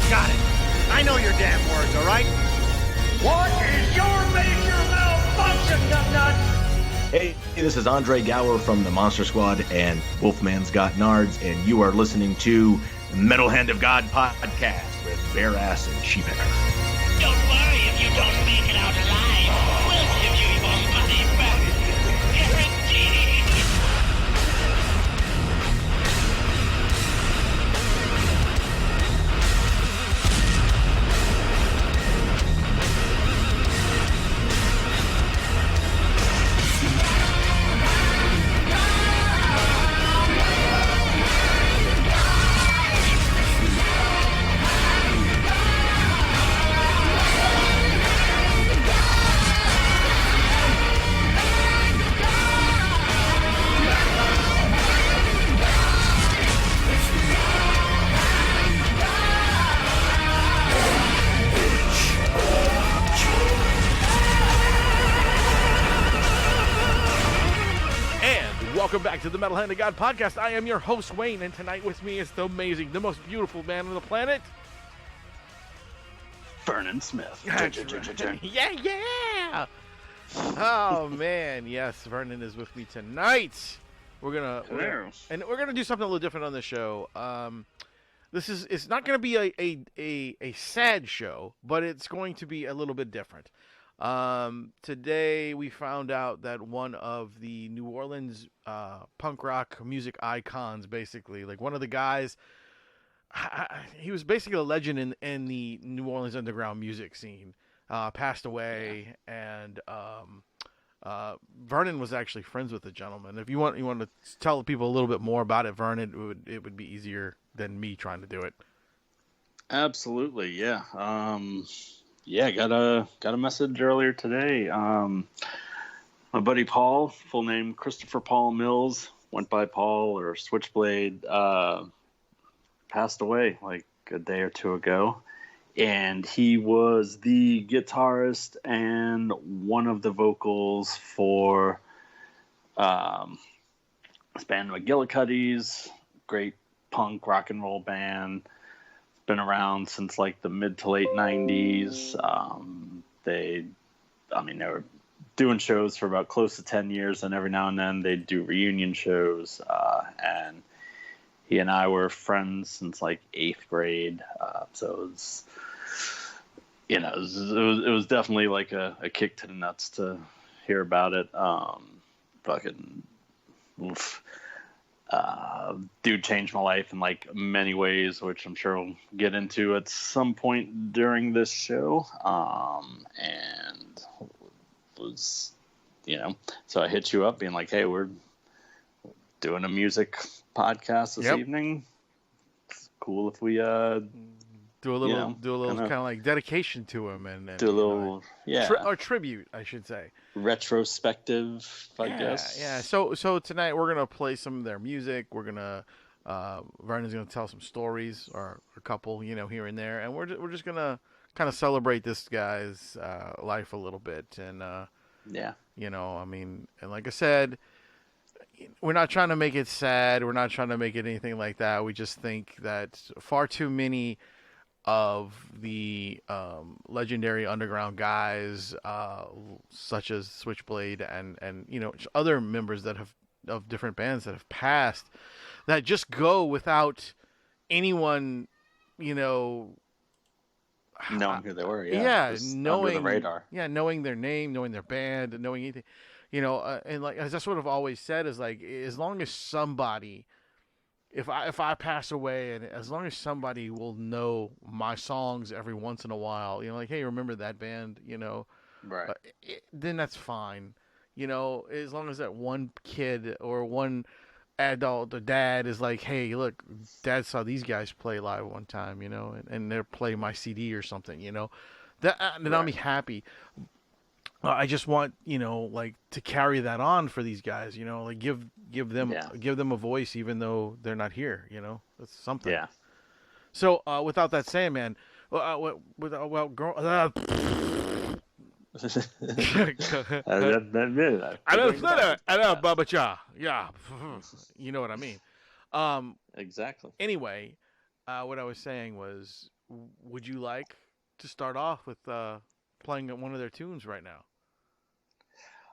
Got it. I know your damn words, all right? What is your major malfunction, numbnuts? Hey, this is Andre Gower from the Monster Squad and Wolfman's Got Nards, and you are listening to Metal Hand of God podcast with Bare Ass and Sheephead. Don't worry if you don't make it out alive. We'll give you your money back. Guaranteed. Welcome back to the Metal Hand of God podcast. I am your host, Wayne, and tonight with me is the amazing, the most beautiful man on the planet, Vernon Smith. Yeah. Oh man, yes, Vernon is with me tonight. We're gonna do something a little different on the show. It's not gonna be a sad show, but it's going to be a little bit different. Today we found out that one of the New Orleans punk rock music icons, basically, like one of the guys, he was basically a legend in the New Orleans underground music scene, passed away. And Vernon was actually friends with the gentleman. If you want to tell people a little bit more about it, Vernon, it would be easier than me trying to do it. Absolutely, yeah. Yeah, got a message earlier today. My buddy Paul, full name Christopher Paul Mills, went by Paul or Switchblade, passed away like a day or two ago. And he was the guitarist and one of the vocals for this band McGillicuddy's, great punk rock and roll band. Been around since like the mid to late 90s. They were doing shows for about close to 10 years, and every now and then they'd do reunion shows. And he and I were friends since like 8th grade. So it was definitely like a kick to the nuts to hear about it. Fucking oof. Dude changed my life in like many ways, which I'm sure we'll get into at some point during this show. And was, so I hit you up being like, hey, we're doing a music podcast this evening. It's cool if we do a little kind of like dedication to him and do a little or tribute, I should say, retrospective, I guess. Yeah. So tonight we're gonna play some of their music. We're gonna Vernon's gonna tell some stories or a couple, here and there, and we're just gonna kind of celebrate this guy's life a little bit. And and like I said, we're not trying to make it sad. We're not trying to make it anything like that. We just think that far too many of the legendary underground guys, such as Switchblade and other members that have of different bands that have passed, that just go without anyone, knowing who they were. Knowing under the radar. Knowing their name, knowing their band, knowing anything, and like that's what I've always said is like, as long as somebody. If I pass away, and as long as somebody will know my songs every once in a while, like, hey, remember that band, right? Then that's fine, as long as that one kid or one adult or dad is like, hey, look, Dad saw these guys play live one time, and they're playing my CD or something, then I'll be happy. I just want, like to carry that on for these guys, like give them a voice, even though they're not here, that's something. Yeah. So, without that saying, man, I know, Baba Cha. Yeah. You know what I mean? Exactly. Anyway, what I was saying was, would you like to start off with playing one of their tunes right now?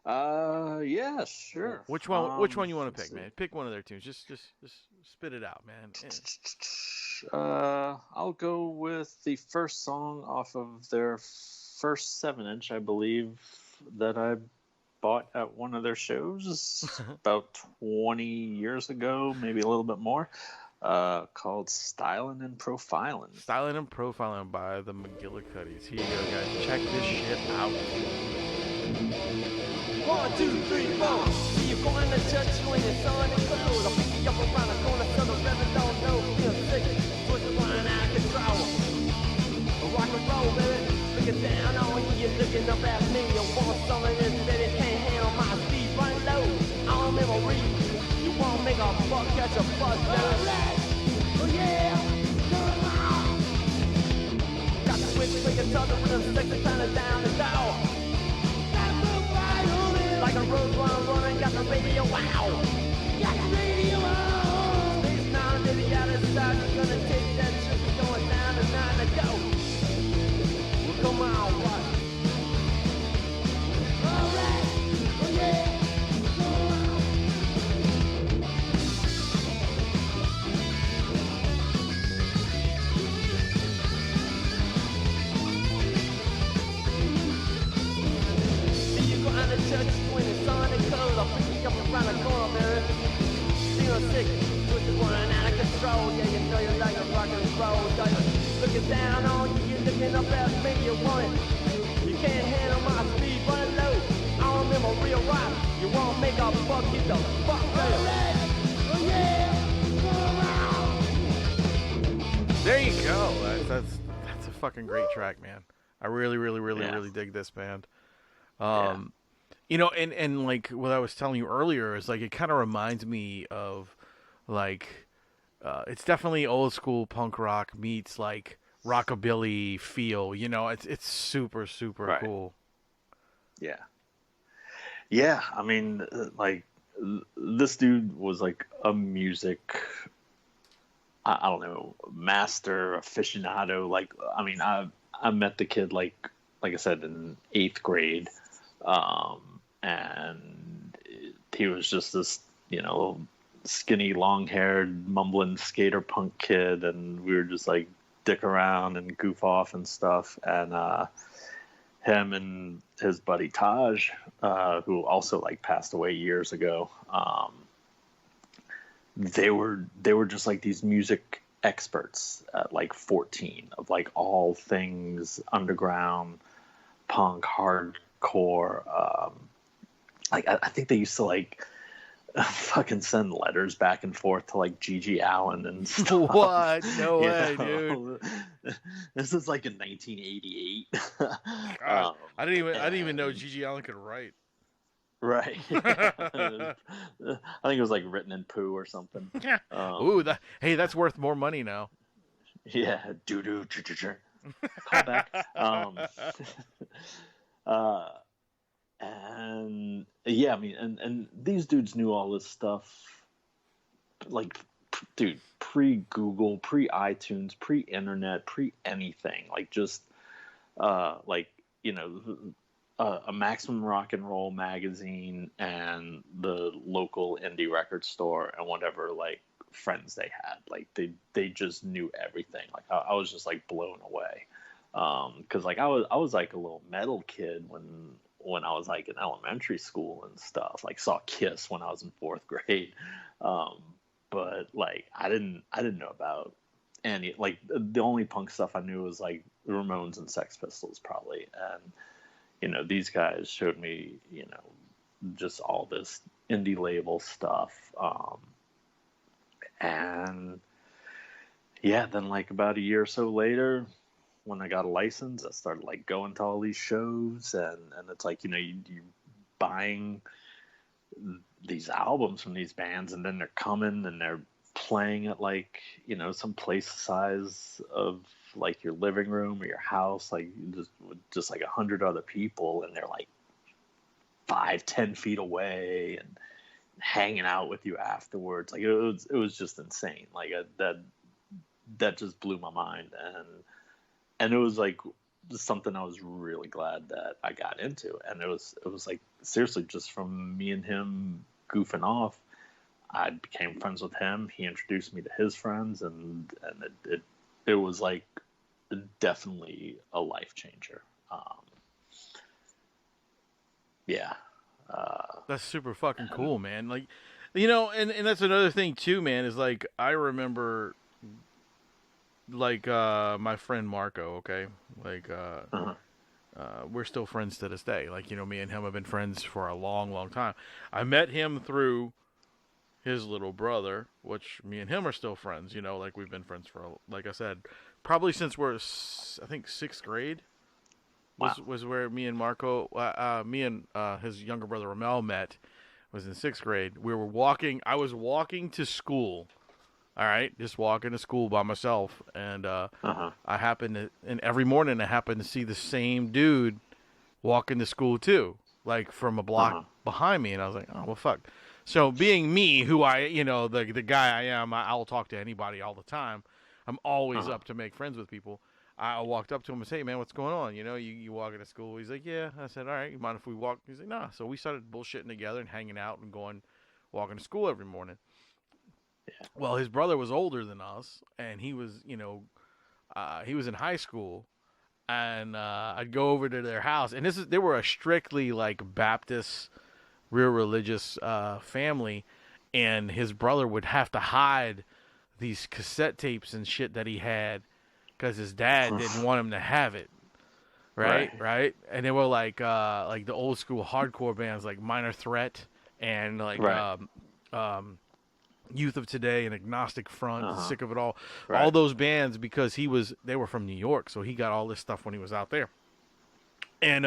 Yeah, sure. Which one? Which one you want to let's pick, man? Pick one of their tunes. Just spit it out, man. I'll go with the first song off of their first 7-inch, I believe, that I bought at one of their shows about 20 years ago, maybe a little bit more, called Stylin' and Profilin'. Stylin' and Profiling by the McGillicuddies. Here you go, guys. Check this shit out. 1, 2, 3, 4. See you going to church when your son is close. I'll pick you up around the corner so the reverend don't know. Feel sick, push the one out of control. Rock and roll, baby. Looking down on you, you're looking up at me. You want some of this, baby, can't handle my speed. Run low, on memory. You won't make a buck, catch a buzz, baby. Oh yeah, got the switch for your southern rhythm, sexy kinda down the door. Like a road running, got the radio, wow. Got the radio on. Space Mountain, baby, out of sight. You're gonna take that trip, you're going down to 9 to go. Well, come on, what? Alright, oh yeah, come on. See you going to church when it's on the clothes. I'll pick you up around the corner, baby. Feel sick, push the one out of control. Yeah, you know you like a rock and roll. Looking down on you, you're looking up at me. You want it, you can't handle my speed. Run low, I remember real rock. You won't make a buck, get the fuck baby. Oh yeah, There you go. That's a fucking great track, man. I really dig this band. You know, and like what I was telling you earlier is like it kind of reminds me of like it's definitely old school punk rock meets like rockabilly feel. You know, it's super Right. cool. Yeah. I mean, like this dude was like a music, I don't know, master aficionado. Like, I mean, I met the kid like I said in 8th grade, and he was just this, you know, skinny, long-haired, mumbling skater punk kid, and we were just like dick around and goof off and stuff. And him and his buddy Taj, who also like passed away years ago, they were just like these music experts at like 14 of like all things underground, punk, hardcore. Like I think they used to like fucking send letters back and forth to like Gigi Allen and stuff. What? No You way, know? This is like in 1988. God, I didn't even know Gigi Allen could write. Right. I think it was like written in poo or something. Ooh, that's worth more money now. Yeah, doo-doo, call back. And yeah, I mean, and these dudes knew all this stuff, like, dude, pre-Google, pre-iTunes, pre-internet, pre-anything, like just, like, you know, a Maximum Rock and Roll magazine and the local indie record store and whatever, like, friends they had, like they just knew everything. Like I was just like blown away, because like I was like a little metal kid when I was like in elementary school and stuff. Like saw Kiss when I was in 4th grade, but like I didn't know about any, like the only punk stuff I knew was like the Ramones and Sex Pistols probably. And you know, these guys showed me, you know, just all this indie label stuff. And yeah, then like about a year or so later, when I got a license, I started like going to all these shows, and it's like, you know, you're buying these albums from these bands, and then they're coming and they're playing at like, you know, some place the size of like your living room or your house, like just like 100 other people, and they're like 5-10 feet away and hanging out with you afterwards. Like it was just insane. Like that just blew my mind. And and it was like something I was really glad that I got into, and it was like seriously just from me and him goofing off, I became friends with him. He introduced me to his friends, and it was like definitely a life changer. Yeah. That's super fucking cool, man. Like, you know, and that's another thing too, man, is like I remember like my friend Marco, okay? Like we're still friends to this day. Like, you know, me and him have been friends for a long, long time. I met him through his little brother, which me and him are still friends, you know, like we've been friends for, like I said, probably since we're, I think, 6th grade was where me and Marco, me and his younger brother Ramel met, was in 6th grade. We were walking, I was walking to school, all right, just walking to school by myself, and I happened to, and every morning I happened to see the same dude walking to school too, like from a block behind me, and I was like, oh, well, fuck. So being me, who I, you know, the guy I am, I'll talk to anybody all the time. I'm always up to make friends with people. I walked up to him and said, hey, man, what's going on? You know, you walking to school? He's like, yeah. I said, all right, you mind if we walk? He's like, nah. So we started bullshitting together and hanging out and walking to school every morning. Yeah. Well, his brother was older than us, and he was, you know, he was in high school, and I'd go over to their house, and they were a strictly like Baptist, real religious family, and his brother would have to hide these cassette tapes and shit that he had because his dad didn't want him to have it, right? And they were like the old school hardcore bands like Minor Threat and like Youth of Today and Agnostic Front, Sick of It All, all those bands, because they were from New York, so he got all this stuff when he was out there, and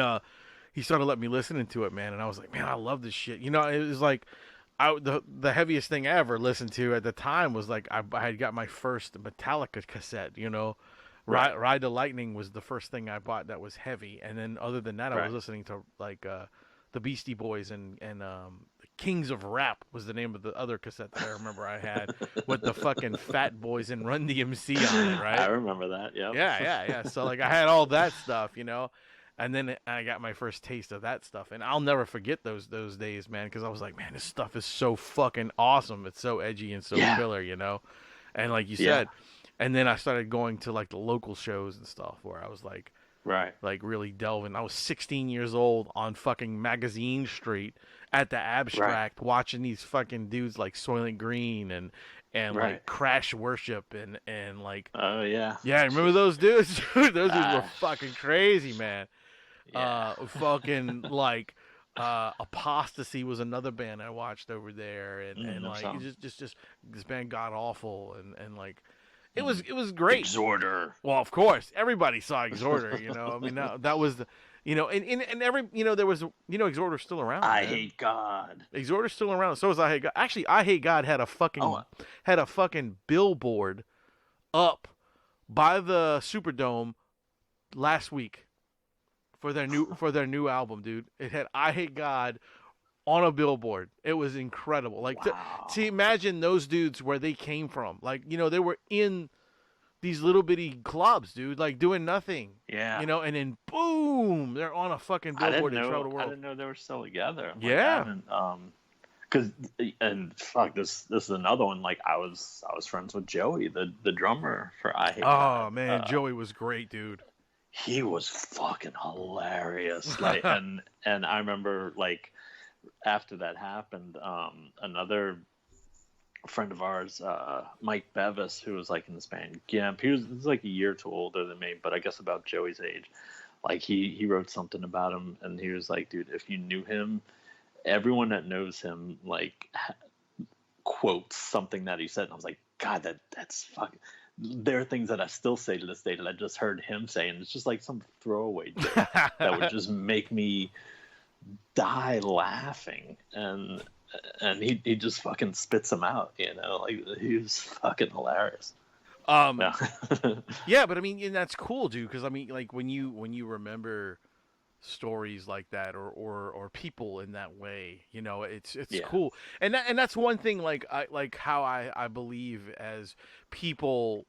he started letting me listen to it, man, and I was like, man, I love this shit. You know, it was like the heaviest thing I ever listened to at the time was like I had got my first Metallica cassette, you know. Ride the Lightning was the first thing I bought that was heavy, and then other than that I was listening to like the Beastie Boys and Kings of Rap was the name of the other cassette that I remember I had with the fucking Fat Boys and Run DMC on it, right? I remember that, yep. Yeah. So like I had all that stuff, you know. And then I got my first taste of that stuff, and I'll never forget those days, man, because I was like, man, this stuff is so fucking awesome. It's so edgy and so killer, you know? And like you said, and then I started going to like the local shows and stuff where I was like, like really delving. I was 16 years old on fucking Magazine Street at the Abstract, watching these fucking dudes like Soylent Green and like Crash Worship and like, oh yeah, remember those dudes? Those dudes were fucking crazy, man. Fucking like Apostasy was another band I watched over there, and like just this band God Awful, and like it was great. Exhorder. Well, of course, everybody saw Exhorder. You know, I mean that was the, you know, and every, you know, there was, you know, Exhorder's still around. I Hate God. Exhorder's still around. So is I Hate God. Actually, I Hate God had a fucking billboard up by the Superdome last week for their new album, dude. It had I Hate God on a billboard. It was incredible. Like, to imagine those dudes where they came from. Like, you know, they were in these little bitty clubs, dude, like doing nothing. Yeah. You know, and then boom, they're on a fucking billboard and travel the world. I didn't know they were still together. Yeah. Because fuck, this is another one. Like I was friends with Joey, the drummer for I Hate God. Oh man, Joey was great, dude. He was fucking hilarious. Like, and I remember like after that happened, another friend of ours, Mike Bevis, who was like in this band Gimp. He was like a year or two older than me, but I guess about Joey's age. Like he wrote something about him, and he was like, dude, if you knew him, everyone that knows him like quotes something that he said, and I was like, God, that's fucking. There are things that I still say to this day that I just heard him say, and it's just like some throwaway joke that would just make me die laughing, and he just fucking spits them out, you know, like he was fucking hilarious. Yeah, but I mean, and that's cool, dude, because I mean, like when you remember stories like that or people in that way, you know, it's cool, and that's one thing, like how I believe as people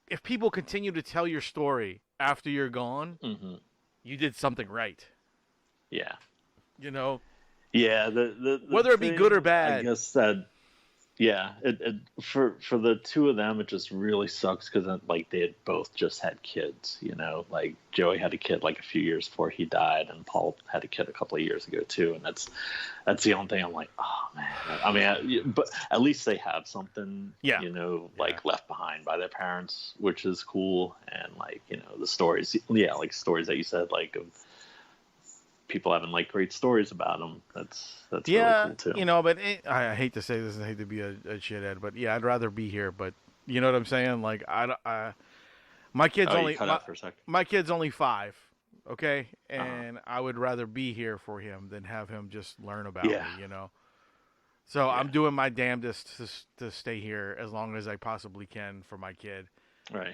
if people continue to tell your story after you're gone, you did something right. Yeah. You know? Yeah, the whether it be good or thing, bad. I guess that, yeah, it for the two of them, it just really sucks because like they had both just had kids, you know, like Joey had a kid like a few years before he died, and Paul had a kid a couple of years ago too, and that's the only thing I'm like, oh man. I mean, but at least they have something, you know, like left behind by their parents, which is cool, and like, you know, the stories, like stories that you said, like of people having like great stories about them. That's really cool too. You know, but I hate to say this and I hate to be a shithead, but yeah, I'd rather be here. But you know what I'm saying? Like my kid's my kid's only 5, okay, and I would rather be here for him than have him just learn about me. You know, so I'm doing my damnedest to stay here as long as I possibly can for my kid. Right.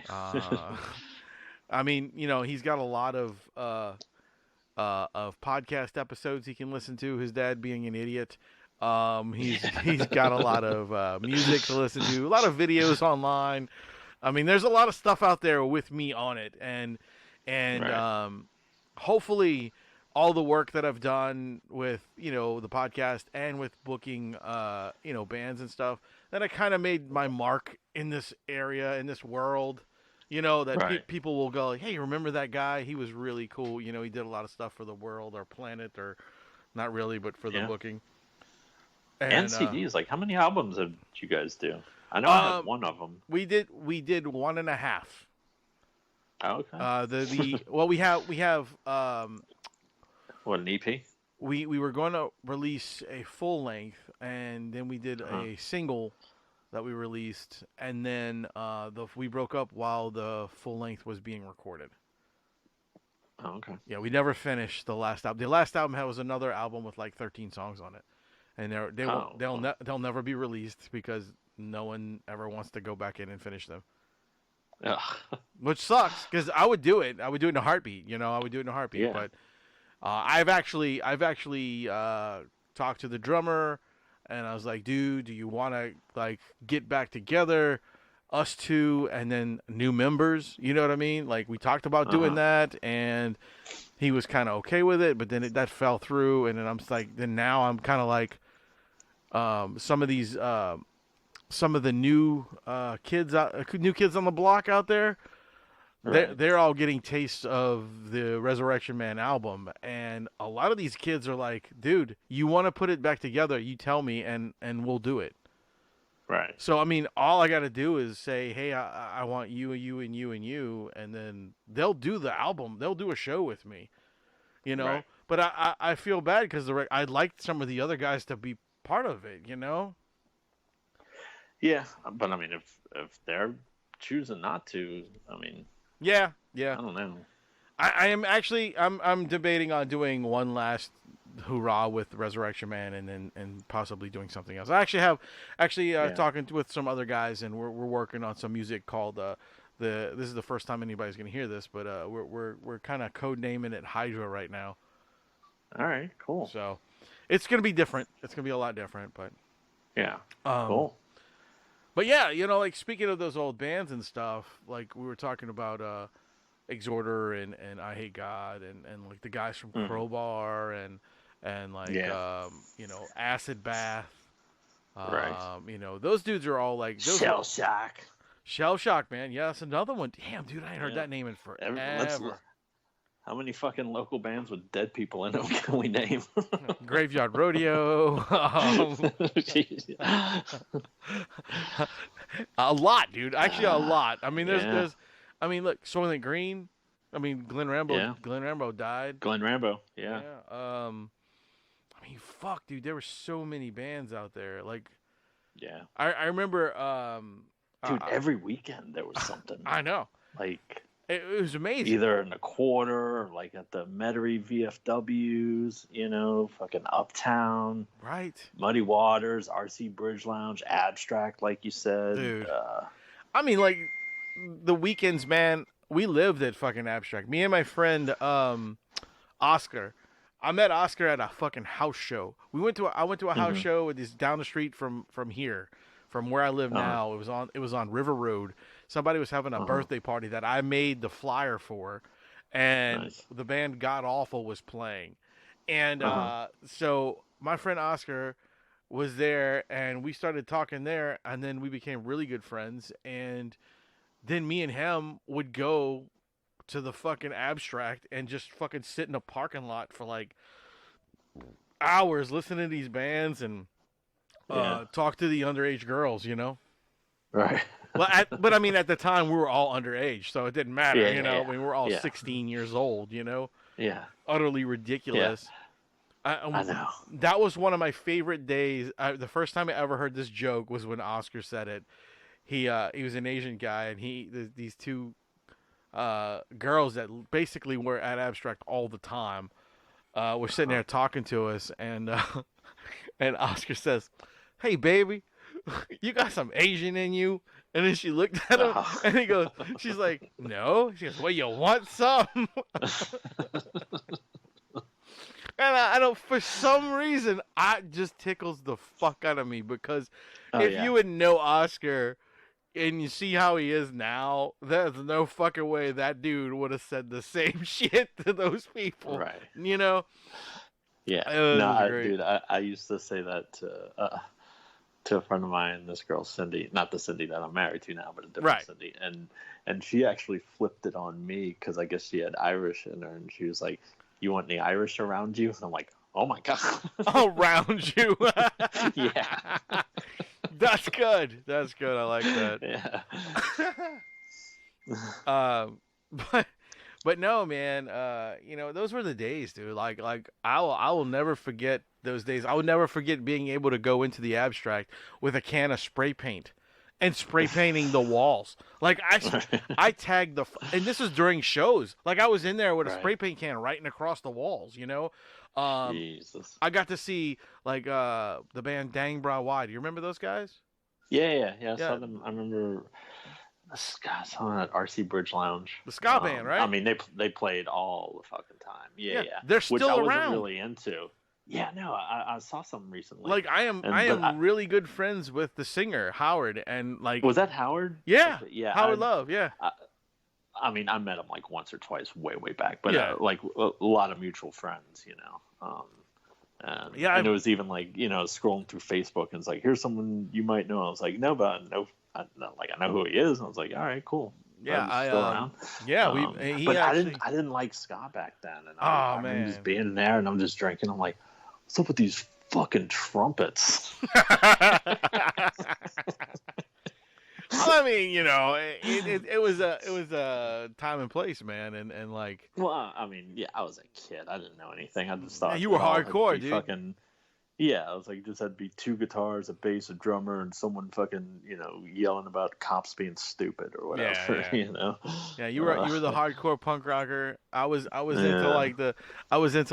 I mean, you know, he's got a lot of podcast episodes he can listen to. His dad being an idiot. He's got a lot of music to listen to, a lot of videos online. I mean, there's a lot of stuff out there with me on it, and hopefully all the work that I've done with, you know, the podcast and with booking, you know, bands and stuff, that I kind of made my mark in this area, in this world. You know, that people will go, hey, remember that guy? He was really cool. You know, he did a lot of stuff for the world or planet, or not really, but for the booking. And CDs. Like, how many albums did you guys do? I know I had one of them. We did 1.5. Oh, okay. Well, we have what, an EP? We were going to release a full length, and then we did a single that we released, and then we broke up while the full length was being recorded. Oh, okay. Yeah, we never finished the last album. The last album was another album with like 13 songs on it, and they'll never be released because no one ever wants to go back in and finish them. Which sucks, because I would do it. I would do it in a heartbeat. You know, I would do it in a heartbeat. Yeah. But I've actually talked to the drummer. And I was like, dude, do you want to, like, get back together, us two, and then new members? You know what I mean? Like, we talked about doing that, and he was kind of okay with it, but then that fell through, and then I'm just like, then now I'm kind of like, some of the new kids on the block out there, they're all getting tastes of the Resurrection Man album, and a lot of these kids are like, dude, you want to put it back together, you tell me, and we'll do it. Right. So, I mean, all I got to do is say, hey, I want you, and you, and you, and you, and then they'll do the album. They'll do a show with me, you know? Right. But I feel bad because I'd like some of the other guys to be part of it, you know? Yeah, but, I mean, if they're choosing not to, I mean... Yeah. I don't know. I am actually I'm debating on doing one last hurrah with Resurrection Man, and possibly doing something else. I actually talking with some other guys, and we're working on some music called this is the first time anybody's gonna hear this, but we're kind of code naming it Hydra right now. All right, cool. So it's gonna be different. It's gonna be a lot different, but yeah, cool. But yeah, you know, like, speaking of those old bands and stuff, like we were talking about Exhorter and I Hate God and like the guys from Crowbar and like you know, Acid Bath. You know, those dudes are all like Shell Shock. Shell Shock, man. Yeah, that's another one. Damn, dude, I ain't heard that name in forever. How many fucking local bands with dead people in them can we name? Graveyard Rodeo. A lot, dude. Actually, a lot. I mean, there's. I mean, look, Soylent Green. I mean, Glenn Rambo. Yeah. Glenn Rambo died. Glenn Rambo. Yeah. I mean, fuck, dude. There were so many bands out there. Like. Yeah. I remember. Dude, every weekend there was something. I know. Like. It was amazing. Either in the quarter, or like at the Metairie VFWs, you know, fucking Uptown. Right. Muddy Waters, RC Bridge Lounge, Abstract, like you said. Dude. I mean, like, the weekends, man, we lived at fucking Abstract. Me and my friend, Oscar. I met Oscar at a fucking house show. I went to a house show. It is down the street from here, from where I live now. It was on River Road. somebody was having a birthday party that I made the flyer for, and the band God Awful was playing, and so my friend Oscar was there, and we started talking there, and then we became really good friends, and then me and him would go to the fucking Abstract and just fucking sit in a parking lot for like hours listening to these bands and talk to the underage girls, you know? Right. Well, but I mean, at the time we were all underage, so it didn't matter, you know? I mean, we were all 16 years old, you know? Yeah. Utterly ridiculous. Yeah. I know. That was one of my favorite days. The first time I ever heard this joke was when Oscar said it. He was an Asian guy, and these two girls that basically were at Abstract all the time were sitting there talking to us, and Oscar says, "Hey, baby, you got some Asian in you?" And then she looked at him, and he goes, "She's like, no." She goes, "Well, you want some?" And I don't, for some reason, it just tickles the fuck out of me, because you would know Oscar and you see how he is now, there's no fucking way that dude would have said the same shit to those people. Right. You know? Yeah. Dude, I used to say that to a friend of mine, this girl, Cindy, not the Cindy that I'm married to now, but a different Cindy. And she actually flipped it on me, because I guess she had Irish in her, and she was like, "You want any Irish around you?" And I'm like, "Oh my God." Around you? Yeah. That's good. That's good. I like that. Yeah. But no, man. You know, those were the days, dude. Like I will never forget those days. I will never forget being able to go into the Abstract with a can of spray paint and spray painting the walls. Like I tagged and this was during shows. Like I was in there with a spray paint can writing across the walls. You know. Jesus. I got to see like the band Dang Bra Why. Do you remember those guys? Yeah. I saw them. I remember saw them at RC Bridge Lounge. The ska band, right? I mean, they played all the fucking time. Yeah. They're still Which I around. wasn't really into. Yeah, no, I saw some recently. Like I am really good friends with the singer Howard, and like was that Howard? Yeah, Howard Love. Yeah. I mean, I met him like once or twice, way back, but like a lot of mutual friends, you know. And it was even like, you know, scrolling through Facebook, and it's like, here's someone you might know. I was like, no, but I know who he is. And I was like, all right, cool. Yeah, still around. Yeah, but actually... I didn't like ska back then, and I remember just being there, and I'm just drinking. I'm like, what's up with these fucking trumpets? Well, I mean, you know, it was a time and place, man, and like. Well, I mean, yeah, I was a kid. I didn't know anything. I just thought you were hardcore, dude. Fucking, yeah, I was like, just had to be 2 guitars, a bass, a drummer, and someone fucking, you know, yelling about cops being stupid or whatever. Yeah. You know. Yeah, you were the hardcore punk rocker. I was into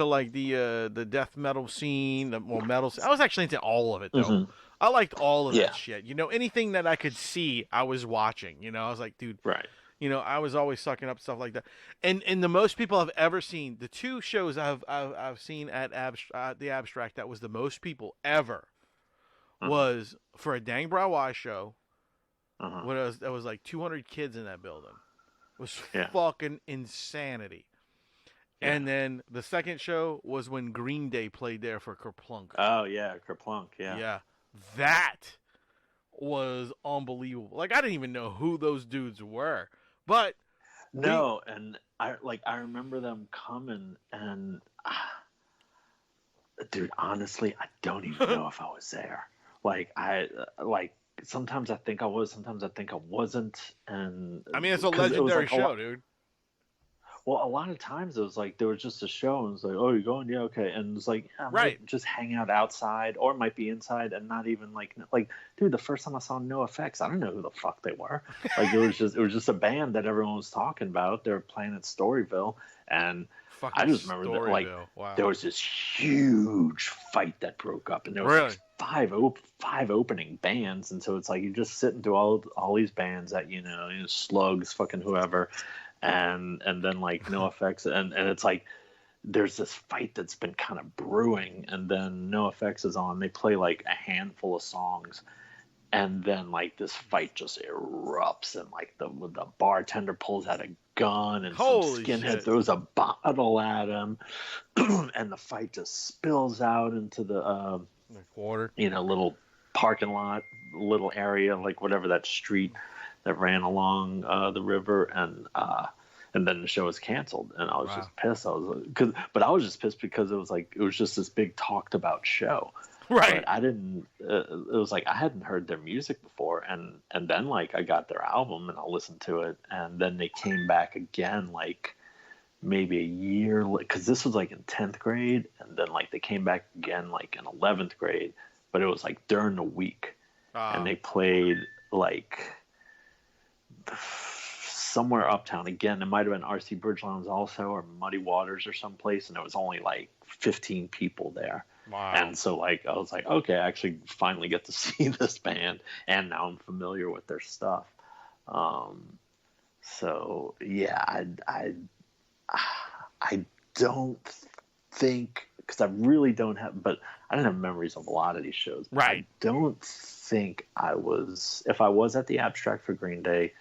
like the death metal scene, the more metal. I was actually into all of it though. Mm-hmm. I liked all of that shit. You know, anything that I could see, I was watching. You know, I was like, dude. Right. You know, I was always sucking up stuff like that. And the most people I've ever seen, the 2 shows I've seen at the Abstract that was the most people ever was for a Dang Bra Why show. When there was like 200 kids in that building. It was fucking insanity. Yeah. And then the second show was when Green Day played there for Kerplunk. Oh yeah, Kerplunk. Yeah. Yeah, that was unbelievable. Like I didn't even know who those dudes were. But and I remember them coming, and dude, honestly, I don't even know if I was there. Like sometimes I think I was, sometimes I think I wasn't, and I mean it's a legendary show, dude. Well, a lot of times it was like there was just a show, and it's like, oh, you're going, yeah, okay, and it was like, yeah, I might just hang out outside, or it might be inside, and not even like, dude, the first time I saw NoFX, I don't know who the fuck they were. Like it was just a band that everyone was talking about. They were playing at Storyville, and I just remember that like there was this huge fight that broke up, and there was like five opening bands, and so it's like you're just sitting through all these bands that you know Slugs, fucking whoever. And then like NoFX, and it's like there's this fight that's been kind of brewing, and then NoFX is on. They play like a handful of songs, and then like this fight just erupts, and like the bartender pulls out a gun, and Holy some skinhead shit. throws a bottle at him, and the fight just spills out into the Like water. little parking lot, little area, like whatever that street that ran along the river, and then the show was canceled, and I was just pissed. I was just pissed because it was just this big talked about show. Right. But I didn't. It was like I hadn't heard their music before, and then like I got their album and I listened to it, and then they came back again like maybe a year, because this was like in 10th grade, and then like they came back again like in 11th grade, but it was like during the week, and they played like somewhere uptown again. It might have been RC Bridge Lounge also, or Muddy Waters or someplace, and it was only like 15 people there. Wow. And so like I was like, okay, I actually finally get to see this band, and now I'm familiar with their stuff. So yeah, I don't think, because I really don't have, but I don't have memories of a lot of these shows. Right. I don't think I was, if I was at the Abstract for Green Day,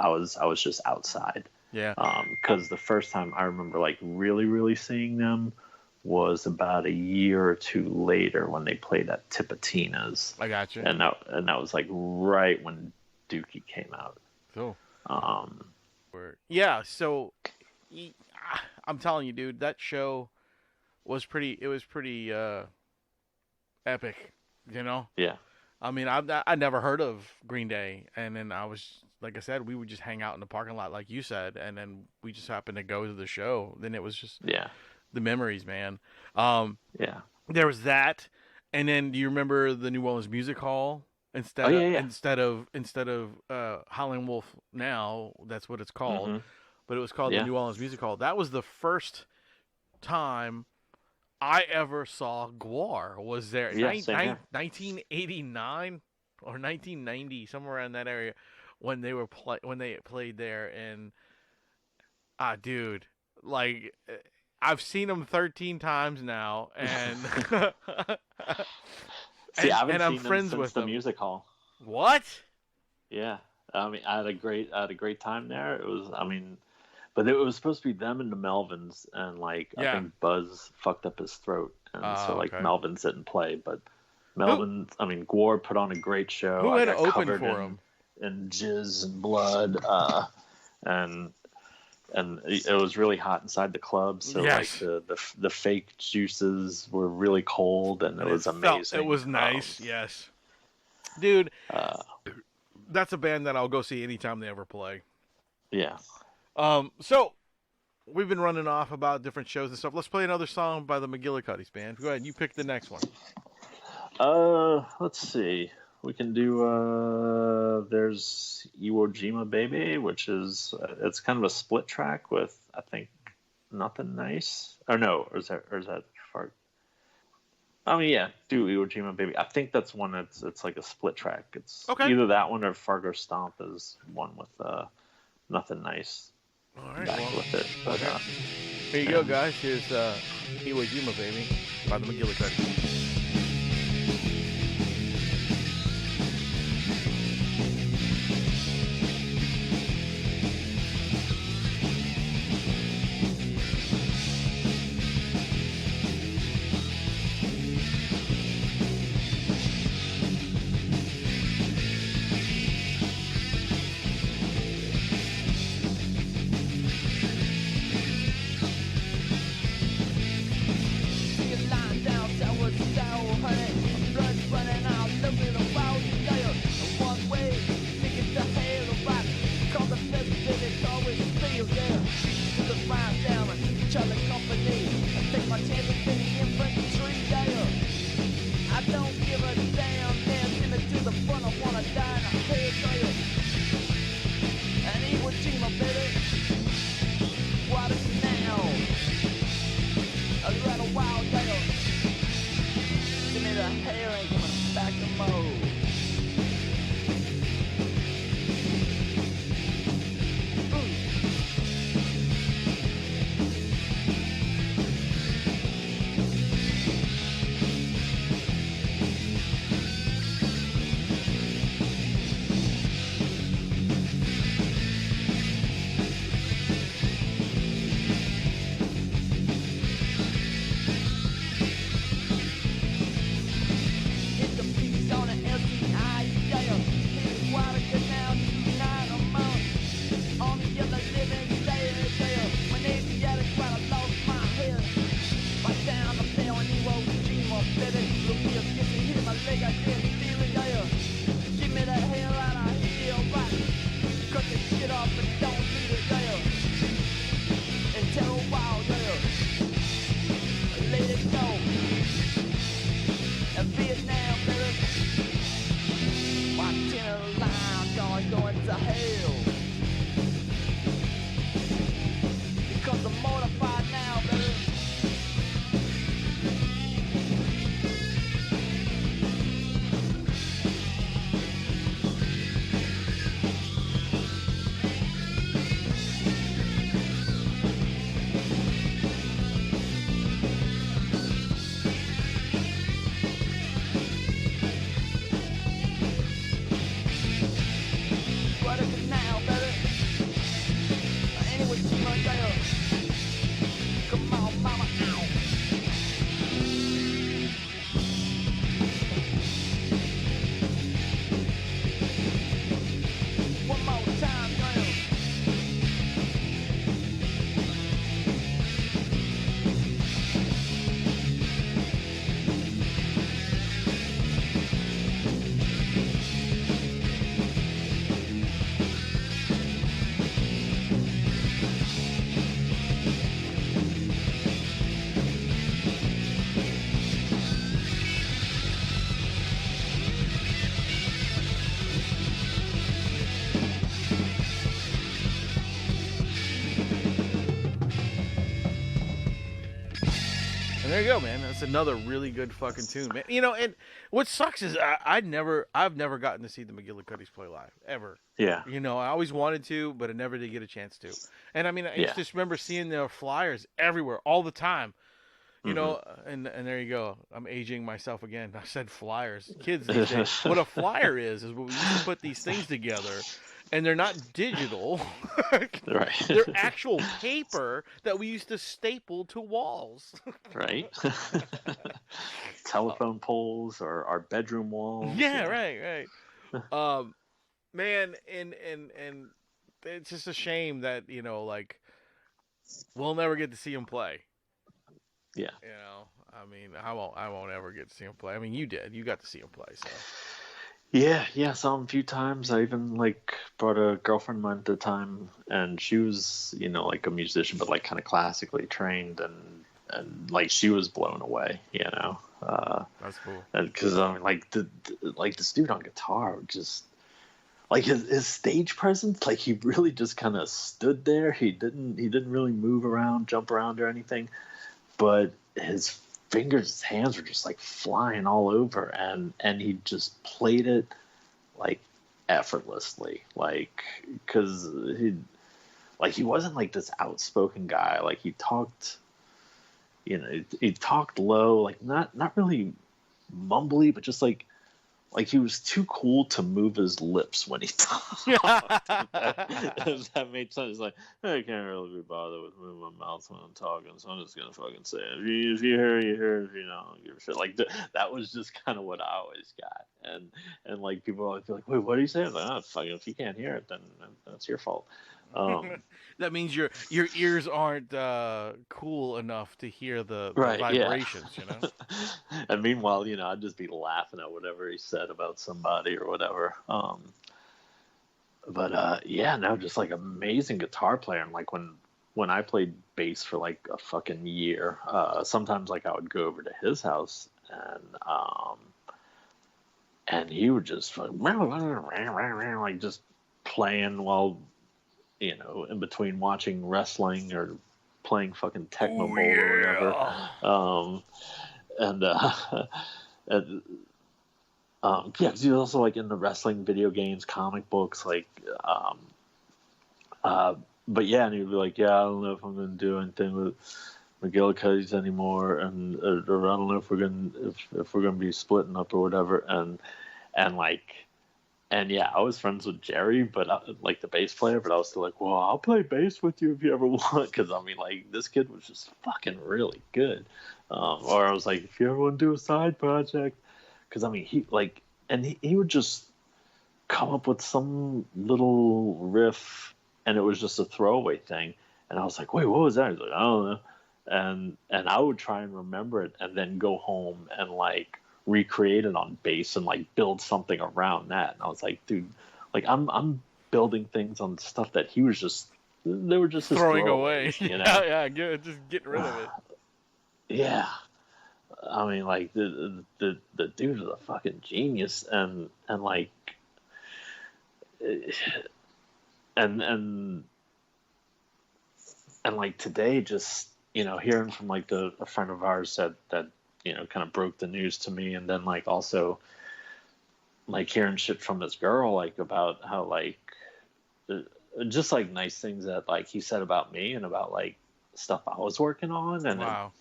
I was just outside. Yeah. Because the first time I remember like really, really seeing them was about a year or two later when they played at Tipitina's. I got you. And that was like right when Dookie came out. Cool. Yeah, so I'm telling you, dude, that show was pretty epic, you know? Yeah. I mean, I never heard of Green Day, and then I was, like I said, we would just hang out in the parking lot, like you said, and then we just happened to go to the show. Then it was just the memories, man. Yeah. There was that, and then do you remember the New Orleans Music Hall? Instead of Howlin' Wolf now, that's what it's called. Mm-hmm. But it was called the New Orleans Music Hall. That was the first time I ever saw Gwar. Was there 1989 or 1990, somewhere around that area, when they played there, and dude, like I've seen them 13 times now, and see, I haven't I'm seen friends them since with the them. music hall. What? Yeah, I mean, I had a great time there. It was, I mean, but it was supposed to be them and the Melvins, and like I think Buzz fucked up his throat, and so like Melvins didn't play. But Melvins, I mean, Gwar put on a great show. Who had to open covered for him? In jizz and blood, and it was really hot inside the club, so like the fake juices were really cold, and it was amazing. It was nice, yes, dude. That's a band that I'll go see anytime they ever play. Yeah. So we've been running off about different shows and stuff. Let's play another song by the McGillicuddy's band. Go ahead, you pick the next one. Let's see. We can do there's Iwo Jima Baby, which is it's kind of a split track with I think Nothing Nice. Or no, or is that Fart? I mean, yeah, do Iwo Jima Baby. I think that's one it's like a split track. It's either that one or Fargo Stomp is one with Nothing Nice. All right, with it. But, here you go, guys. Here's Iwo Jima Baby by the McGillicuddy. Lying down, that was And there you go, man. That's another really good fucking tune, man. You know, and what sucks is I've never gotten to see the McGillicuddies play live ever. Yeah. You know, I always wanted to, but I never did get a chance to. And I mean, I just remember seeing their flyers everywhere all the time. You know, and there you go. I'm aging myself again. I said flyers. Kids these days, what a flyer is what we used to put these things together. And they're not digital. Right. They're actual paper that we used to staple to walls. Right. Telephone poles or our bedroom walls. Yeah, right. Man, and it's just a shame that, you know, like, we'll never get to see him play. Yeah. You know, I mean, I won't ever get to see him play. I mean, you did. You got to see him play, so. Yeah, saw him a few times. I even like brought a girlfriend of mine at the time, and she was, you know, like a musician, but like kind of classically trained, and like she was blown away, you know. That's cool. Because I mean, like this dude on guitar, just like his stage presence, like he really just kind of stood there. He didn't really move around, jump around, or anything, but his his hands were just like flying all over, and he just played it like effortlessly, like, because he wasn't like this outspoken guy. Like he talked, you know, he talked low, like not really mumbly, but just like he was too cool to move his lips when he talked. If that made sense. It's like, I can't really be bothered with moving my mouth when I'm talking, so I'm just gonna fucking say it. If you hear, you hear. If you don't, give a shit. Like that was just kind of what I always got. And like people always feel like, wait, what are you saying? Like, oh, fucking, if you can't hear it, then that's your fault. That means your ears aren't cool enough to hear the vibrations, you know. And meanwhile, you know, I'd just be laughing at whatever he said about somebody or whatever. No, just like amazing guitar player. And like when I played bass for like a fucking year, sometimes like I would go over to his house and he would just like just playing while, you know, in between watching wrestling or playing fucking Tecmo Bowl or whatever. Because he's also like in the wrestling video games, comic books, like, but yeah, and he'd be like, yeah, I don't know if I'm going to do anything with McGillicuddy's anymore, and or I don't know if we're gonna be splitting up or whatever, and yeah, I was friends with Jerry, but like the bass player, but I was still like, well, I'll play bass with you if you ever want, because I mean, like, this kid was just fucking really good. Or I was like, if you ever want to do a side project, because I mean, he would just come up with some little riff, and it was just a throwaway thing, and I was like, wait, what was that? He's like, I don't know, and I would try and remember it, and then go home and like recreate it on bass and like build something around that. And I was like, dude, like I'm building things on stuff that they were just throwing away. You know? yeah, just getting rid of it. Yeah, I mean, like the dude is a fucking genius, and like, and like today, just, you know, hearing from like a friend of ours that you know, kind of broke the news to me, and then like also like hearing shit from his girl, like about how like just like nice things that like he said about me and about like stuff I was working on. And wow.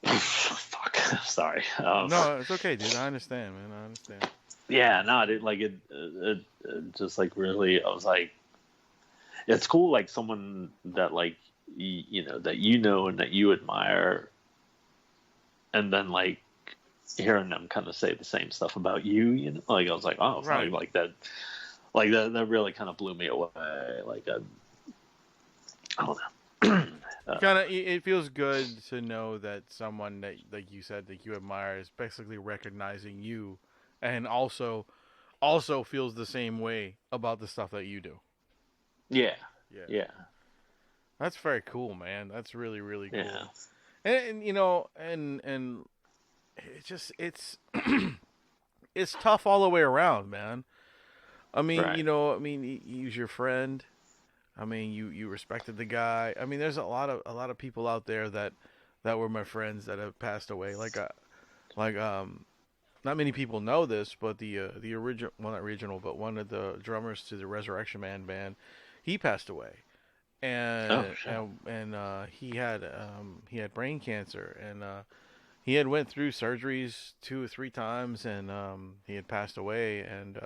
Fuck, sorry. No, it's okay, dude. I understand, man. I understand. Yeah, no, it just like really, I was like, it's cool, like someone that like you know and that you admire, and then like hearing them kind of say the same stuff about you, you know, like I was like, oh, right. Like that really kind of blew me away. Like I don't know. Kind of, it feels good to know that someone that, like you said, that you admire is basically recognizing you, and also feels the same way about the stuff that you do. Yeah. That's very cool, man. That's really, really cool. Yeah. And you know, and it's just it's tough all the way around, man. I mean, right. You know, I mean, he's your friend. I mean, you respected the guy. I mean, there's a lot of people out there that that were my friends that have passed away. Not many people know this, but the original, well, not original, but one of the drummers to the Resurrection Man band, he passed away, and he had brain cancer, and he had went through surgeries 2 or 3 times, and he had passed away, and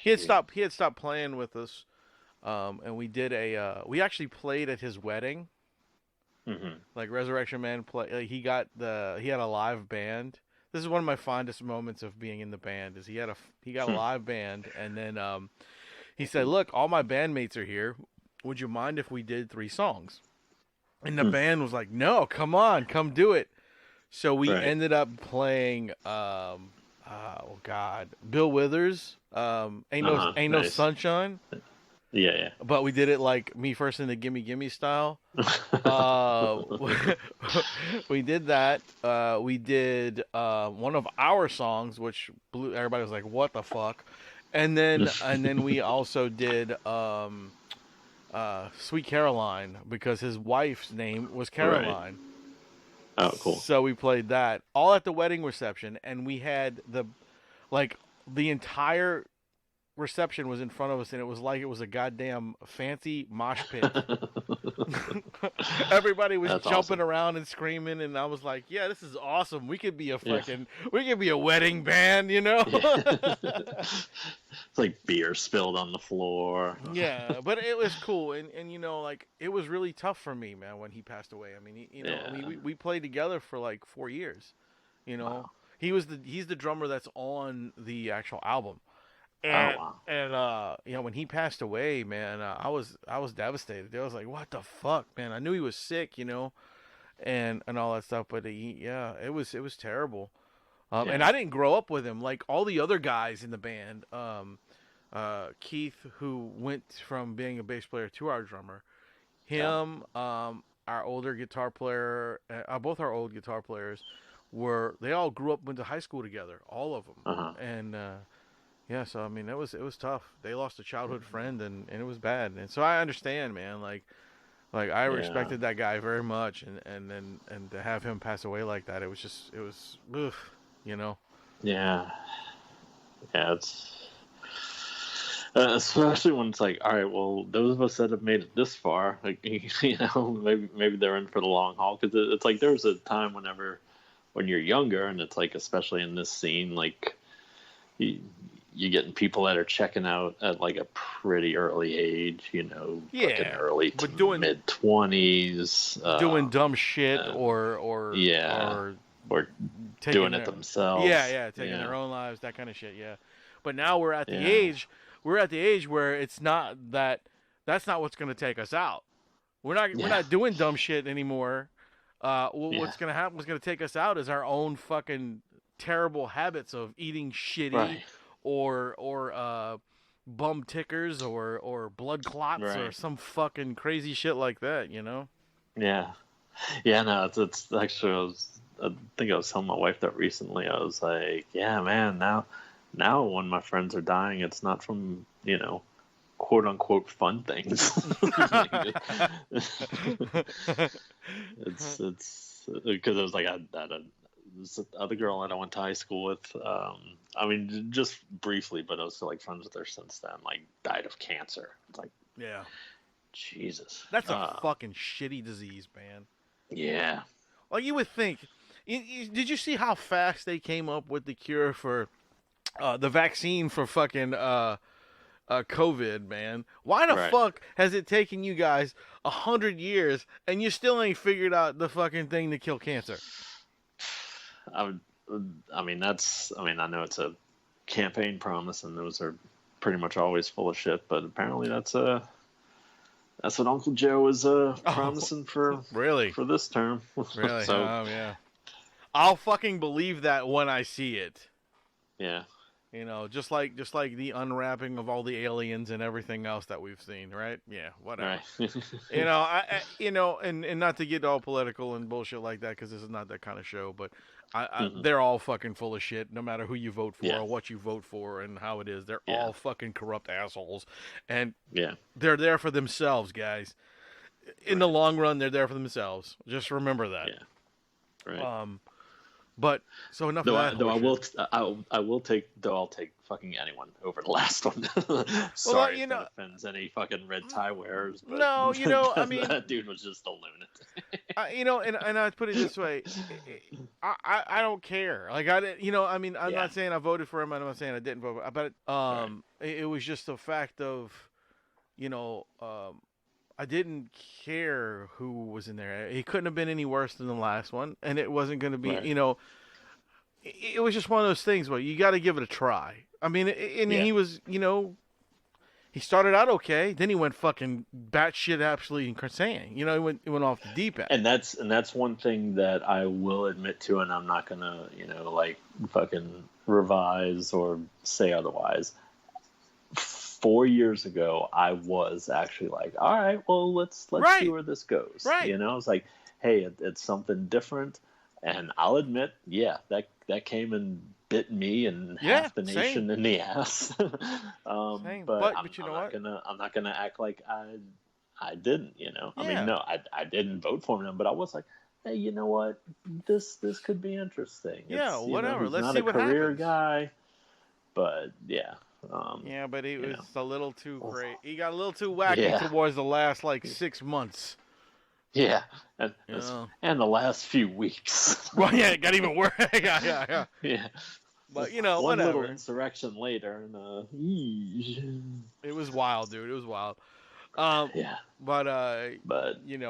he had stopped playing with us, and we actually played at his wedding. Mm-hmm. Like Resurrection Man he had a live band. This is one of my fondest moments of being in the band. Is he got a live band, and then he said, "Look, all my bandmates are here. Would you mind if we did 3 songs?" And the band was like, "No, come on, come do it." So we ended up playing, oh God, Bill Withers, Ain't No Sunshine. Yeah. But we did it like Me First in the Gimme Gimme style. We did that. We did one of our songs, which blew, everybody was like, "What the fuck?" And then we also did Sweet Caroline, because his wife's name was Caroline. Right. Oh, cool. So we played that all at the wedding reception, and we had the entire reception was in front of us, and it was like it was a goddamn fancy mosh pit. Everybody was jumping around and screaming, and I was like, "Yeah, this is awesome. We could be we could be a wedding band, you know?" It's like beer spilled on the floor. Yeah, but it was cool, and you know, like, it was really tough for me, man, when he passed away. I mean, we played together for like 4 years. You know, wow. he's the drummer that's on the actual album. And you know, when he passed away, man, I was devastated. I was like, "What the fuck, man?" I knew he was sick, you know, and all that stuff, but it was terrible. And I didn't grow up with him like all the other guys in the band. Keith, who went from being a bass player to our drummer, him, our older guitar player, both our old guitar players they all grew up, went to high school together, all of them, and. Yeah, so I mean, it was tough. They lost a childhood friend, and it was bad. And so I understand, man. Like I respected that guy very much, and to have him pass away like that, it was, you know. Yeah, it's especially when it's like, all right, well, those of us that have made it this far, like, you know, maybe they're in for the long haul, because it's like there was a time when you're younger, and it's like, especially in this scene, like you're getting people that are checking out at like a pretty early age, you know, fucking early to mid 20s, doing dumb shit or doing it themselves. Taking their own lives, that kind of shit. Yeah, but now we're at the age where it's not that's not what's gonna take us out. We're not doing dumb shit anymore. What's gonna happen? What's gonna take us out is our own fucking terrible habits of eating shitty, or bum tickers, or blood clots, or some fucking crazy shit like that, you know? No, it's actually, I think I was telling my wife that recently. I was like, yeah, man, now when my friends are dying, it's not from, you know, quote unquote fun things. It's because it was like this other girl that I went to high school with, I mean, just briefly, but I was still like friends with her since then, like, died of cancer. It's like, yeah, Jesus, that's a fucking shitty disease, man. Yeah, like, you would think. Did you see how fast they came up with the cure for the vaccine for fucking COVID, man? Why the fuck has it taken you guys 100 years and you still ain't figured out the fucking thing to kill cancer? I know it's a campaign promise, and those are pretty much always full of shit, but apparently that's what Uncle Joe is promising for this term. Really? So, yeah. I'll fucking believe that when I see it. Yeah. You know, just like the unwrapping of all the aliens and everything else that we've seen, right? Yeah, whatever. Right. You know, and not to get all political and bullshit like that, because this is not that kind of show, but they're all fucking full of shit, no matter who you vote for or what you vote for and how it is. They're all fucking corrupt assholes, and they're there for themselves, guys. In the long run, they're there for themselves. Just remember that. Right. But so enough of that. I'll take fucking anyone over the last one. Sorry if that offends any fucking red tie wearers, but no, I mean, that dude was just a lunatic. And I'd put it this way, I don't care. Like I mean, I'm not saying I voted for him. I'm not saying I didn't vote, but it was just a fact of, I didn't care who was in there. He couldn't have been any worse than the last one, and it wasn't going to be, it was just one of those things where you got to give it a try. I mean, he was, he started out okay, then he went fucking batshit absolutely insane. He went off the deep end. And that's one thing that I will admit to, and I'm not gonna, like fucking revise or say otherwise. 4 years ago, I was actually like, all right, well, let's see where this goes. Right. I was like, hey, it's something different, and I'll admit, that came and bit me and half the nation in the ass. But I'm not gonna act like I didn't. I mean, no, I didn't vote for him, but I was like, hey, you know what, this could be interesting. Whatever. He's let's not see a what career happens. guy, but yeah. But he was a little too great. He got a little too wacky towards the last 6 months. Yeah, and the last few weeks. Well, yeah, it got even worse. yeah. But one whatever. little insurrection later, and it was wild, dude. It was wild. Yeah. But yeah.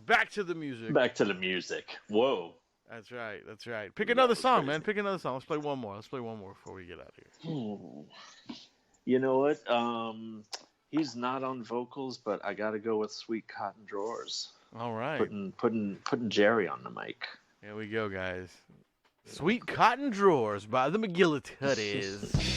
Back to the music. Back to the music. Whoa. That's right. Pick another song, man. Pick another song. Let's play one more before we get out of here. You know what? He's not on vocals, but I gotta go with Sweet Cotton Drawers. All right. Putting Jerry on the mic. Here we go, guys. Sweet Cotton Drawers by the McGillicuddies.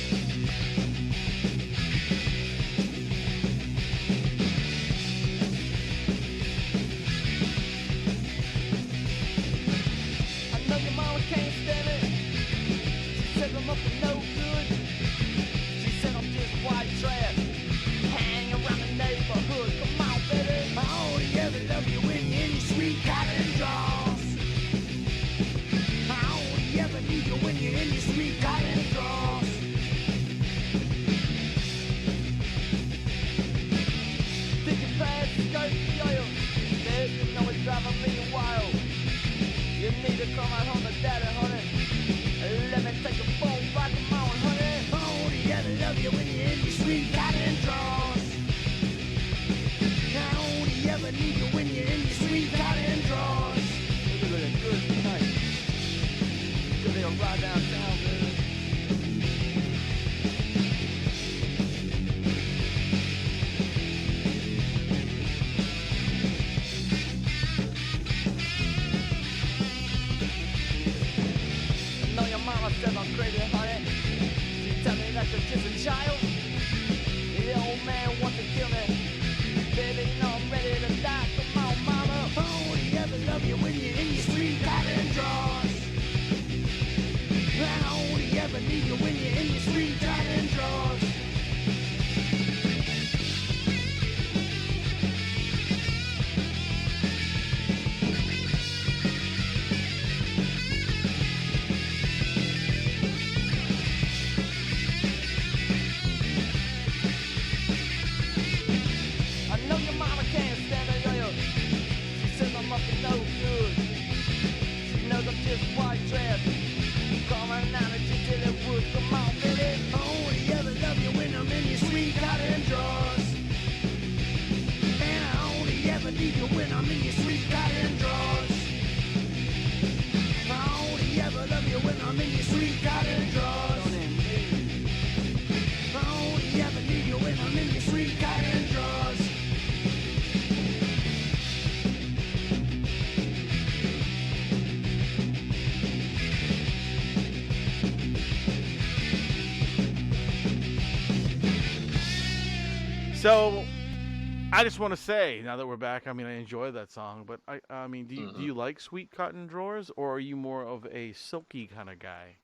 So, I just want to say, now that we're back, I mean, I enjoy that song, but I mean, do you like Sweet Cotton Drawers, or are you more of a silky kind of guy?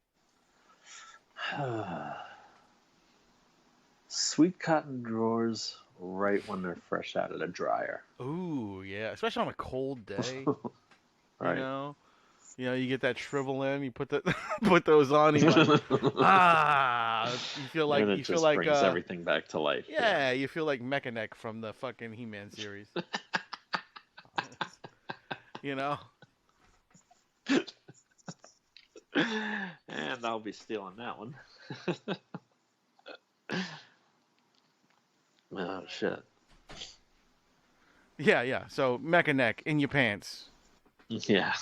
Sweet Cotton Drawers, right when they're fresh out of the dryer. Ooh, yeah, especially on a cold day. Right. You know, You know, you get that shrivel in, you put put those on, you like, you feel like and it just brings everything back to life. Yeah, you feel like Mechaneck from the fucking He-Man series. You know. And I'll be stealing that one. Oh shit. Yeah. So Mechaneck in your pants. Yeah.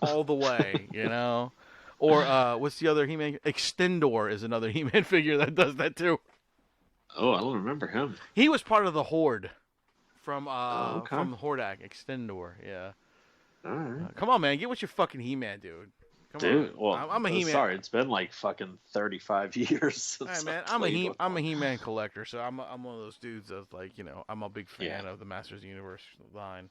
All the way, you know. Or what's the other He-Man? Extendor is another He-Man figure that does that too. Oh, I don't remember him. He was part of the Horde from okay. from Hordak. Extendor, yeah. All right. Come on, man, get with your fucking He-Man, dude. Come Dude, on. well, I'm a He-Man. Sorry, it's been like fucking 35 years. Hey, man, I'm a He-Man collector, so I'm one of those dudes that's like, you know, I'm a big fan of the Masters of the Universe line,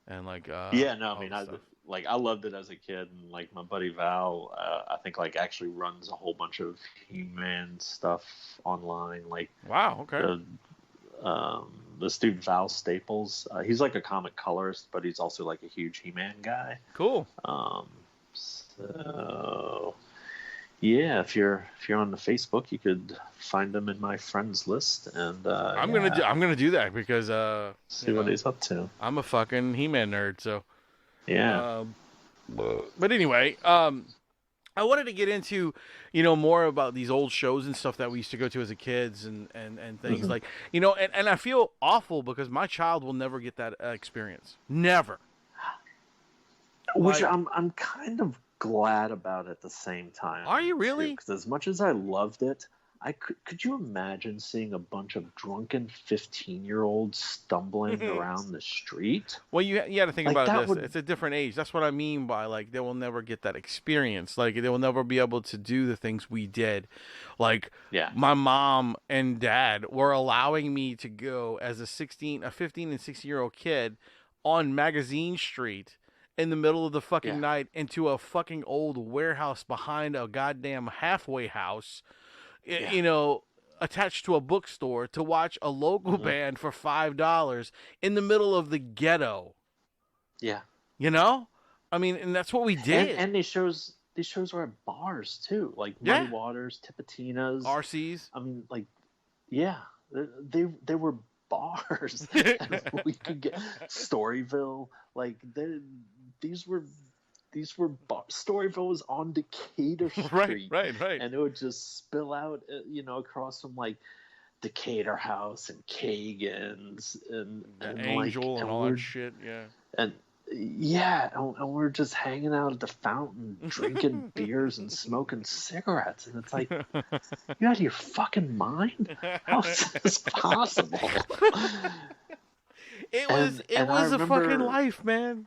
and like yeah, no, I mean, I loved it as a kid, and like my buddy Val, I think like actually runs a whole bunch of He-Man stuff online. Like, wow, okay. This dude Val Staples, he's like a comic colorist, but he's also like a huge He-Man guy. Cool. So yeah, if you're on the Facebook, you could find him in my friends list, and I'm gonna do that because see what he's up to. I'm a fucking He-Man nerd, so yeah. But anyway, I wanted to get into, you know, more about these old shows and stuff that we used to go to as a kids and things like, you know, and I feel awful because my child will never get that experience, never. Which like, I'm kind of glad about at the same time. Are you really? Because as much as I loved it, could you imagine seeing a bunch of drunken 15-year-olds stumbling around the street? Well, you got to think like, about this. It's a different age. That's what I mean by like they will never get that experience. Like they will never be able to do the things we did. Like my mom and dad were allowing me to go as a 15 and 16-year-old kid on Magazine Street in the middle of the fucking night into a fucking old warehouse behind a goddamn halfway house, you know, attached to a bookstore to watch a local band for $5 in the middle of the ghetto. Yeah. You know? I mean, and that's what we did. And these shows were at bars too, like Muddy Waters, Tipitinas, RC's. I mean, like, yeah, they were bars. We could get Storyville, like these were Storyville was on Decatur Street, right, and it would just spill out, you know, across from like Decatur House and Kagan's and Angel like, and all that shit, and we're just hanging out at the fountain, drinking beers and smoking cigarettes, and it's like, you out of your fucking mind? How is this possible? It was a fucking life, man.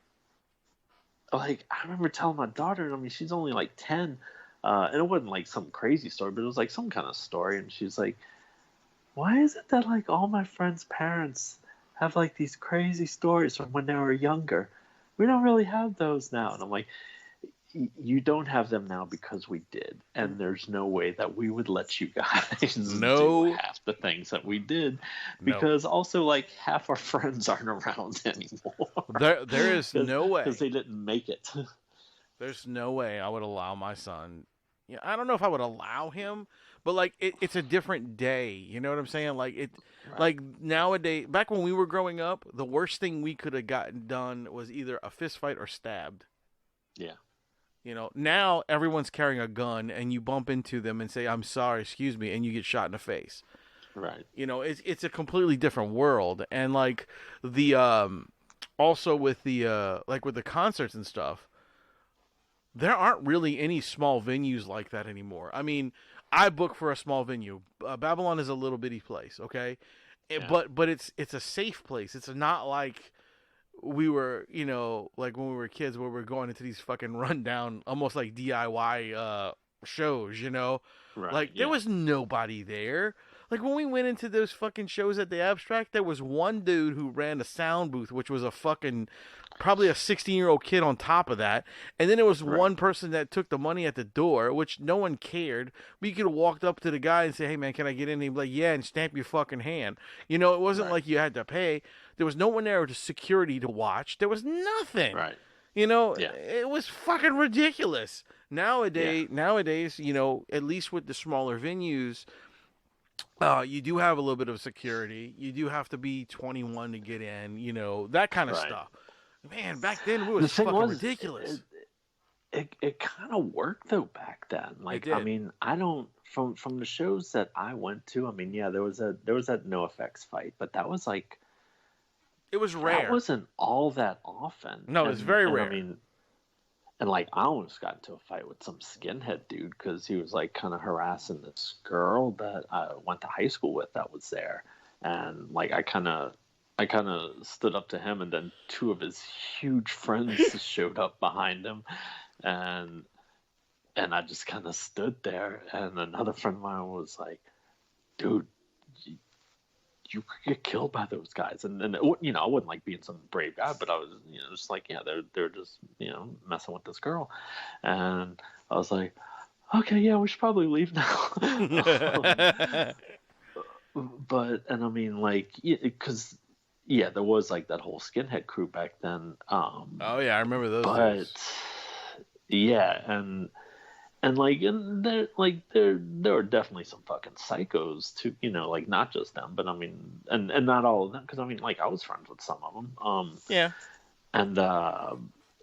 Like, I remember telling my daughter, I mean, she's only like 10, and it wasn't like some crazy story, but it was like some kind of story, and she's like, why is it that like all my friends' parents have like these crazy stories from when they were younger? We don't really have those now. And I'm like, you don't have them now because we did, and there's no way that we would let you guys do half the things that we did, because also like half our friends aren't around anymore. There is no way, because they didn't make it. There's no way I would allow my son. Yeah, I don't know if I would allow him, but like it's a different day. You know what I'm saying? Like like nowadays, back when we were growing up, the worst thing we could have gotten done was either a fist fight or stabbed. Yeah. You know, now everyone's carrying a gun, and you bump into them and say, "I'm sorry, excuse me," and you get shot in the face. Right. You know, it's a completely different world, and like the also with the like with the concerts and stuff, there aren't really any small venues like that anymore. I mean, I book for a small venue. Babylon is a little bitty place, okay, but it's a safe place. It's not like we were, you know, like when we were kids, where we're going into these fucking rundown, almost like DIY shows, you know? Right, like there was nobody there. Like when we went into those fucking shows at the Abstract, there was one dude who ran a sound booth, which was a fucking probably a 16-year-old kid on top of that. And then there was one person that took the money at the door, which no one cared. But you could have walked up to the guy and say, "Hey man, can I get in?" And he'd be like, "Yeah," and stamp your fucking hand. You know, it wasn't like you had to pay. There was no one there to security to watch. There was nothing. Right. You know, Yeah. it was fucking ridiculous. Nowadays, you know, at least with the smaller venues, you do have a little bit of security. You do have to be 21 to get in, you know, that kind of Right. stuff. Man, back then it was The thing fucking was, ridiculous. it kind of worked though back then. Like, did. I mean, I don't from the shows that I went to. I mean, yeah, there was that NoFX fight, but that was like It was rare. that wasn't all that often. No, it's very rare. I mean, and like I almost got into a fight with some skinhead dude because he was like kind of harassing this girl that I went to high school with that was there, and like I kind of stood up to him, and then two of his huge friends showed up behind him, and I just kind of stood there, and another friend of mine was like, "Dude, you could get killed by those guys." And you know, I wasn't like being some brave guy, but I was, you know, just like, yeah, they're just, you know, messing with this girl, and I was like, okay, yeah, we should probably leave now. But and I mean, like, because yeah, there was like that whole skinhead crew back then. Oh yeah, I remember those. But days. yeah, and there are definitely some fucking psychos too, you know, like not just them, but I mean, and not all of them, because I mean, like I was friends with some of them. Yeah. And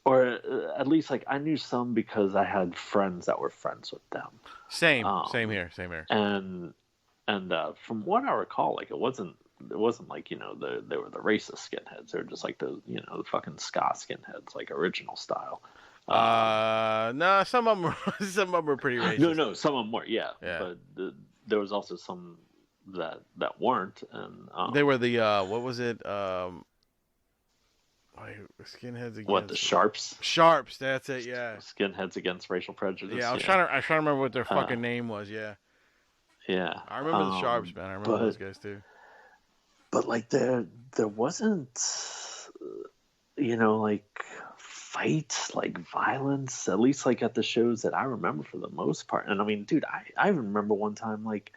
or at least like I knew some because I had friends that were friends with them. Same here. And from what I recall, like it wasn't like, you know, they were the racist skinheads. They were just like the, you know, the fucking ska skinheads, like original style. No, some of them were pretty racist. No, some of them were, yeah. But there was also some that weren't, and they were the what was it? Skinheads against what, the Sharps? Sharps, that's it. Yeah. Skinheads against racial prejudice. Yeah, I was trying to remember what their fucking name was. Yeah. Yeah. I remember the Sharps, man. I remember those guys too. But like there wasn't, you know, like fights, like violence, at least like at the shows that I remember for the most part. And I mean, dude, I remember one time like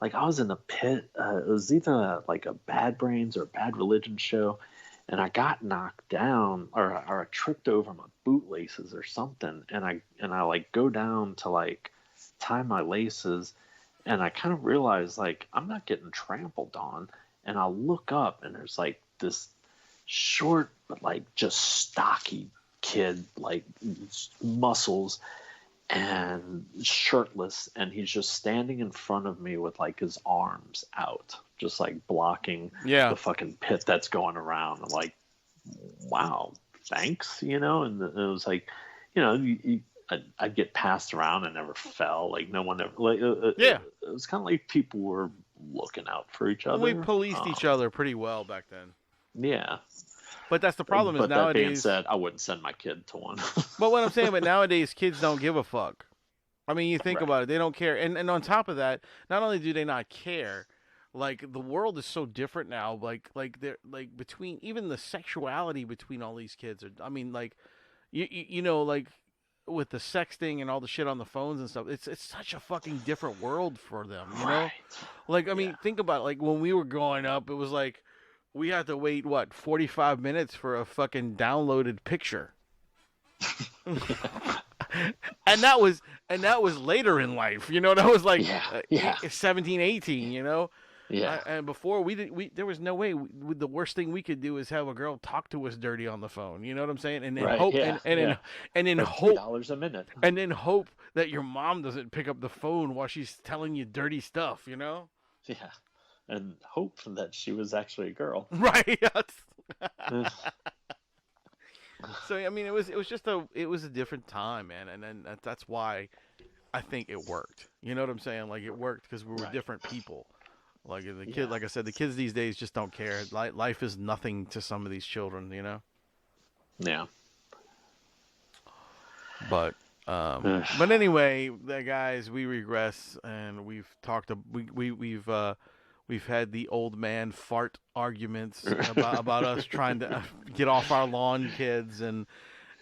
I was in a pit. It was either like a Bad Brains or a Bad Religion show, and I got knocked down or I tripped over my bootlaces or something, and I like go down to like tie my laces, and I kind of realize like I'm not getting trampled on, and I look up and there's like this short but like just stocky kid, like muscles and shirtless, and he's just standing in front of me with like his arms out, just like blocking the fucking pit that's going around. I'm like, wow, thanks, you know. And it was like, you know, I'd get passed around and never fell. Like no one ever. Like it was kind of like people were looking out for each other. We policed each other pretty well back then. Yeah. But that's the problem. But is nowadays. That being said, I wouldn't send my kid to one. But what I'm saying, but nowadays kids don't give a fuck. I mean, you think about it, they don't care. And on top of that, not only do they not care, like the world is so different now. Like they're like between even the sexuality between all these kids are. I mean, like you know, like with the sexting and all the shit on the phones and stuff, it's such a fucking different world for them. You know, like I mean, think about it. Like when we were growing up, it was like. We had to wait 45 minutes for a fucking downloaded picture. and that was later in life, you know, that was like 17, 18, you know? Yeah. And before there was no way. The worst thing we could do is have a girl talk to us dirty on the phone. You know what I'm saying? And then hope and then hope $3 a minute. And then hope that your mom doesn't pick up the phone while she's telling you dirty stuff, you know? Yeah. And hope that she was actually a girl. Right. So I mean, it was a different time, man, and then that's why I think it worked. You know what I'm saying? Like it worked because we were different people. Like the kid, like I said, the kids these days just don't care. Life is nothing to some of these children, you know. Yeah. But anyway, guys, we regress, and we've talked. We've had the old man fart arguments about us trying to get off our lawn, kids, and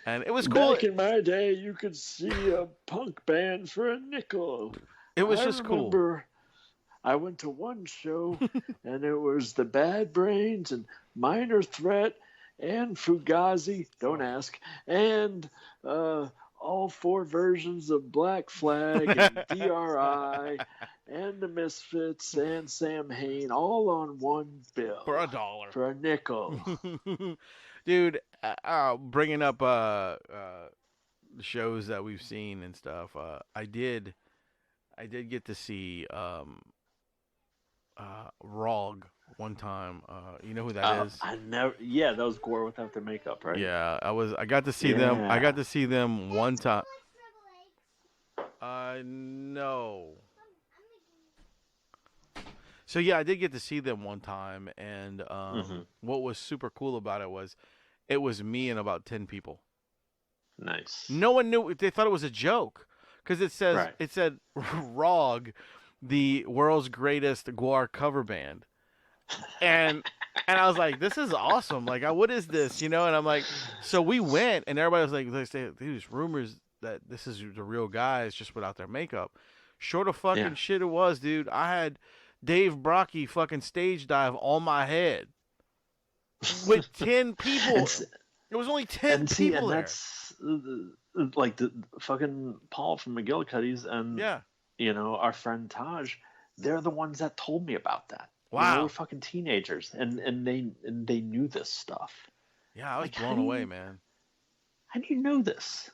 it was cool. Back in my day, you could see a punk band for a nickel. It was just cool. I went to one show, and it was the Bad Brains and Minor Threat and Fugazi, don't ask, and all 4 versions of Black Flag and DRI and the Misfits and Sam Hain all on one bill For $1. for a nickel. Dude, bringing up the shows that we've seen and stuff. I did get to see ROG one time. You know who that is? I never. Yeah, that was Gore without the makeup, right? Yeah, I got to see them. I got to see them one time. No. So yeah, I did get to see them one time, and what was super cool about it was me and about 10 people. Nice. No one knew. They thought it was a joke because it said ROG, the world's greatest Guar cover band, and I was like, this is awesome. Like, what is this? And I'm like, so we went, and everybody was like, there's rumors that this is the real guys just without their makeup. Short of fucking shit it was, dude. I had Dave Brocky fucking stage dive on my head with 10 people. There was only 10 people there. That's like the fucking Paul from McGillicuddy's and our friend Taj. They're the ones that told me about that. Wow, they were fucking teenagers, and they knew this stuff. Yeah, I was blown away, man. How do you know this?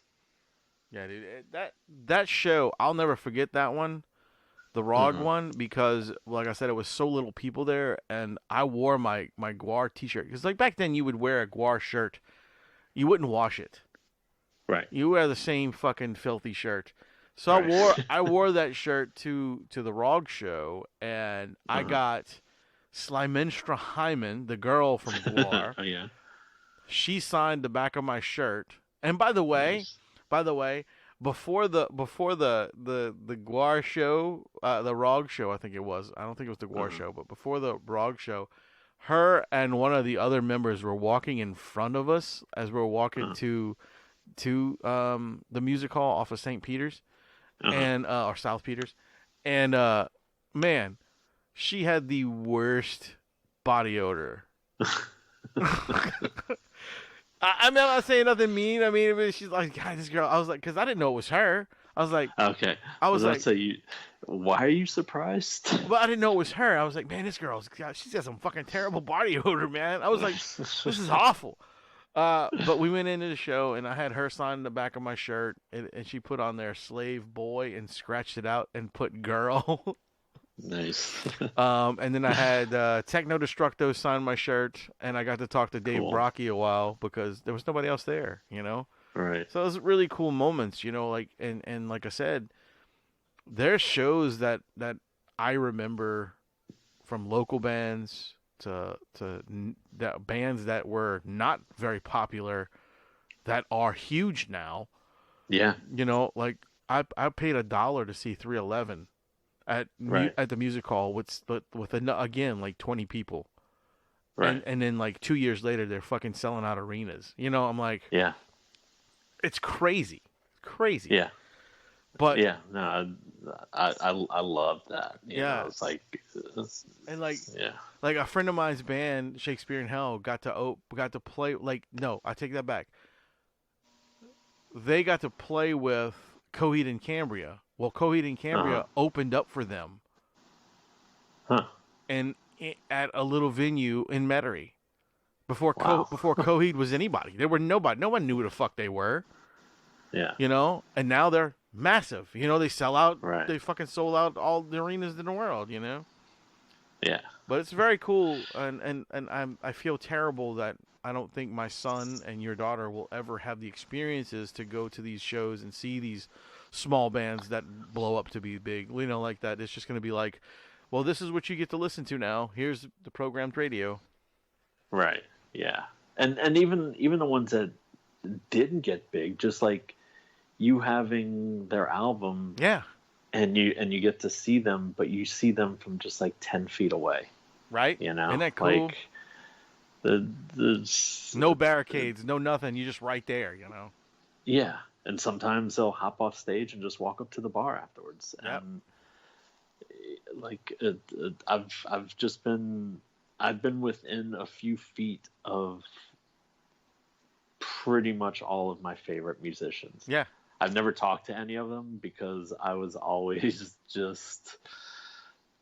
Yeah, dude, that show, I'll never forget that one, the ROG one, because, like I said, it was so little people there, and I wore my Guar t-shirt. Because, like, back then, you would wear a Guar shirt. You wouldn't wash it. Right. You wear the same fucking filthy shirt. So I wore that shirt to the ROG show, and I got Slimenstra Hyman, the girl from Guar. Oh, yeah. She signed the back of my shirt. And by the way, before the Guar show, the ROG show, I think it was. I don't think it was the Guar show, but before the ROG show, her and one of the other members were walking in front of us as we were walking to the music hall off of St. Peter's and or South Peters, and man, she had the worst body odor. I'm not saying nothing mean. I mean, she's like, God, this girl. I was like, because I didn't know it was her. I was like, okay. I was like, why are you surprised? Well, I didn't know it was her. I was like, man, she's got some fucking terrible body odor, man. I was like, this is awful. But we went into the show, and I had her sign the back of my shirt, and she put on there "slave boy" and scratched it out and put "girl." Nice. And then I had Techno Destructo sign my shirt, and I got to talk to Dave Brocky a while because there was nobody else there, Right. So it was really cool moments, like, and like I said, there's shows that I remember from local bands to bands that were not very popular that are huge now. Yeah. Like I paid $1 to see 311 at the music hall with again like 20 people. Right. And then like 2 years later they're fucking selling out arenas. I'm like, yeah. It's crazy. Crazy. Yeah. But yeah, no, I love that. You know, it's like, and like, yeah, like a friend of mine's band, Shakespeare in Hell, got to play. Like, no, I take that back. They got to play with Coheed and Cambria. Well, Coheed and Cambria opened up for them. And at a little venue in Metairie, before Coheed was anybody, there were nobody. No one knew who the fuck they were. Yeah. And now they're massive. They sell out. Right. They fucking sold out all the arenas in the world. Yeah. But it's very cool, and I feel terrible that I don't think my son and your daughter will ever have the experiences to go to these shows and see these small bands that blow up to be big. Like that. It's just going to be like, well, this is what you get to listen to now. Here's the programmed radio. Right. Yeah. And even the ones that didn't get big, just like you having their album. Yeah. And you get to see them, but you see them from just like 10 feet away. Right. Isn't that cool? Like the no barricades, no nothing. You're just right there, Yeah. And sometimes they'll hop off stage and just walk up to the bar afterwards. Yep. And like I've been within a few feet of pretty much all of my favorite musicians. Yeah. I've never talked to any of them because I was always just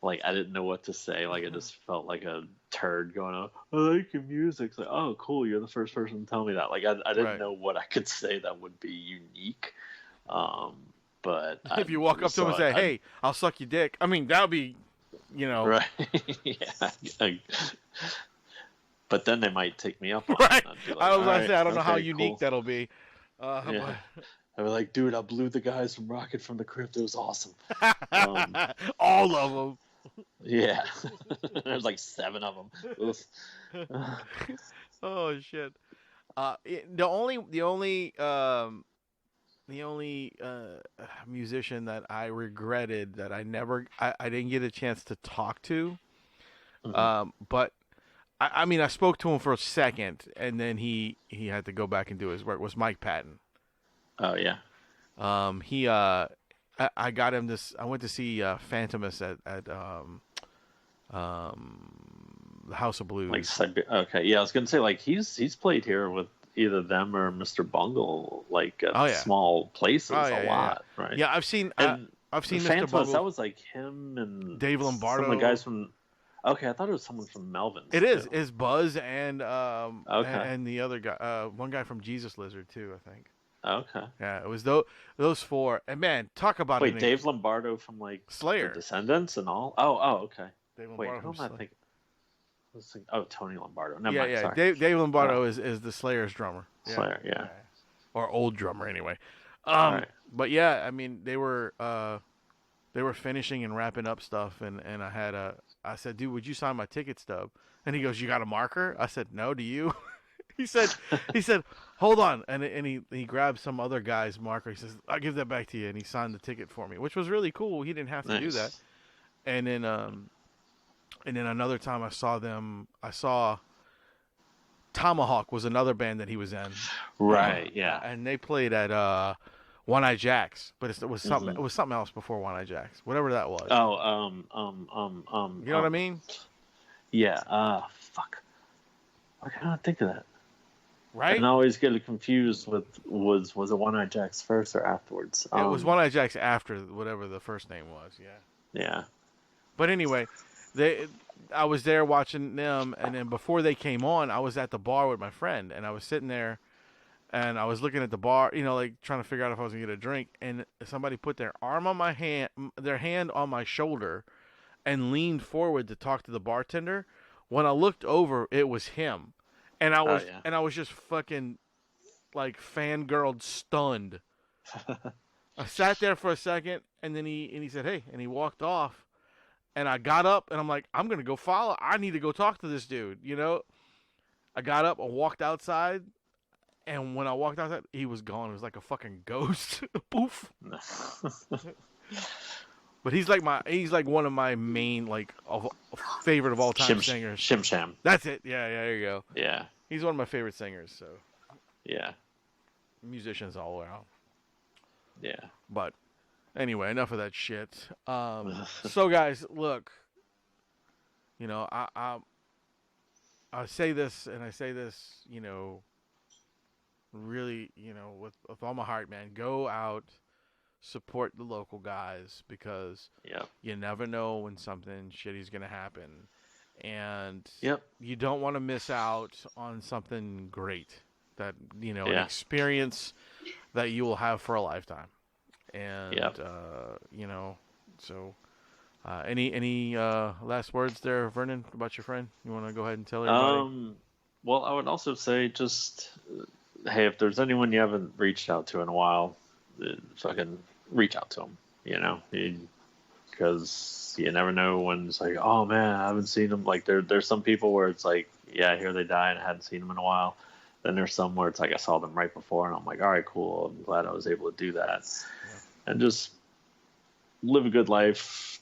like, I didn't know what to say. Like, I just felt like a turd going, "Oh, I like your music." It's like, "Oh, cool, you're the first person to tell me that." Like, I didn't know what I could say that would be unique. But if you walk up to him and say, "Hey, I'll suck your dick," I mean, that would be, right? Yeah. But then they might take me up on right. it. Like, I was gonna say, I don't know how okay, unique cool. that'll be. Yeah. I was like, "Dude, I blew the guys from Rocket from the Crypt. It was awesome." All of them. Yeah. There's like 7 of them. Oh shit. The only musician that I regretted that I didn't get a chance to talk to, but I mean, I spoke to him for a second, and then he had to go back and do his work, was Mike Patton. Oh yeah. I got him this. I went to see Phantomus at the House of Blues. Like okay, yeah, I was gonna say, like, he's played here with either them or Mr. Bungle, like at small places a lot, right? Yeah, I've seen Mr. Phantomus. Bungle. That was like him and Dave Lombardo. Some of the guys from. Okay, I thought it was someone from Melvin's. It is Buzz and and the other guy, one guy from Jesus Lizard too, I think. Okay. Yeah, it was those 4. And man, talk about Wait, Dave Lombardo from like Slayer, the Descendants and all. Oh, okay. Dave Wait, Lombardo who am I thinking? Oh, Tony Lombardo. Never mind, yeah. sorry. Dave Lombardo is the Slayer's drummer. Slayer, yeah. Or old drummer anyway. Right. But yeah, I mean, they were finishing and wrapping up stuff, and I said, "Dude, would you sign my ticket stub?" And he goes, "You got a marker?" I said, "No, do you?" he said, "Hold on," and he grabbed some other guy's marker. He says, "I'll give that back to you," and he signed the ticket for me, which was really cool. He didn't have to do that. And then another time I saw Tomahawk was another band that he was in. Right. Yeah. And they played at One Eye Jacks, but it was something. It was something else before One Eye Jacks, whatever that was. Oh, you know what I mean? Yeah. Fuck. I cannot think of that. Right. And I always get it confused with was it One Eye Jacks first or afterwards? It was One Eye Jacks after whatever the first name was. Yeah. Yeah. But anyway, I was there watching them, and then before they came on, I was at the bar with my friend, and I was sitting there. And I was looking at the bar, like trying to figure out if I was gonna get a drink, and somebody put their hand on my shoulder, and leaned forward to talk to the bartender. When I looked over, it was him, and I was just fucking like fangirled, stunned. I sat there for a second, and then he said, "Hey," and he walked off, and I got up, and I'm like, I'm gonna go follow. I need to go talk to this dude, I got up, I walked outside. And when I walked outside, he was gone. It was like a fucking ghost. Poof. But he's like one of my main favorite of all time singers. Shim Sham. That's it. Yeah, there you go. Yeah. He's one of my favorite singers. So. Yeah. Musicians all around. Yeah. But anyway, enough of that shit. So guys, look. I say this, and I say this, really, with all my heart, man, go out, support the local guys, because you never know when something shitty's gonna happen, and you don't want to miss out on something great that an experience that you will have for a lifetime. And so any last words there, Vernon, about your friend? You want to go ahead and tell everybody? Well, I would also say just, hey, if there's anyone you haven't reached out to in a while, fucking reach out to them, because you never know when it's like, oh man, I haven't seen them. Like there's some people where it's like, yeah, here they die and I hadn't seen them in a while. Then there's some where it's like I saw them right before and I'm like, all right, cool. I'm glad I was able to do that. Yeah. And just live a good life.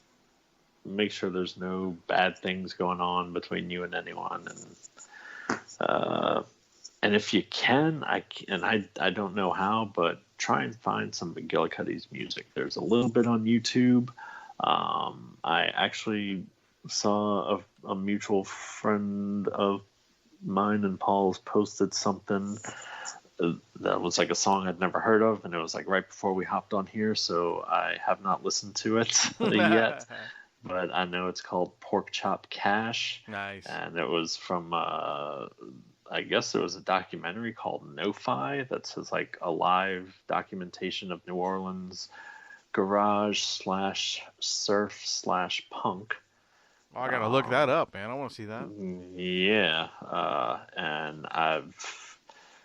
Make sure there's no bad things going on between you and anyone. And if you can, I don't know how, but try and find some McGillicuddy's music. There's a little bit on YouTube. I actually saw a mutual friend of mine and Paul's posted something that was like a song I'd never heard of, and it was like right before we hopped on here, so I have not listened to it yet. But I know it's called Porkchop Cash. Nice. And it was from, I guess there was a documentary called No-Fi that's his like a live documentation of New Orleans garage / surf / punk. Oh, I gotta look that up, man. I want to see that. Yeah, and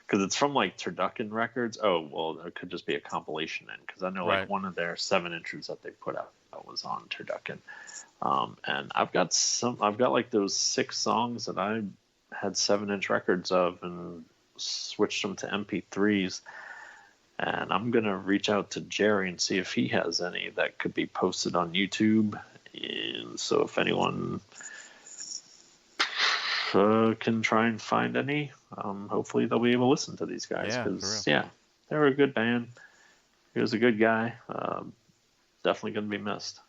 because it's from like Turducken Records. Oh, well, it could just be a compilation then, because I know like one of their 7-inches that they put out was on Turducken. And I've got like those 6 songs that I had 7-inch records of and switched them to MP3s. And I'm gonna reach out to Jerry and see if he has any that could be posted on YouTube. And so if anyone can try and find any, hopefully they'll be able to listen to these guys, because they were a good band. He was a good guy. Definitely going to be missed.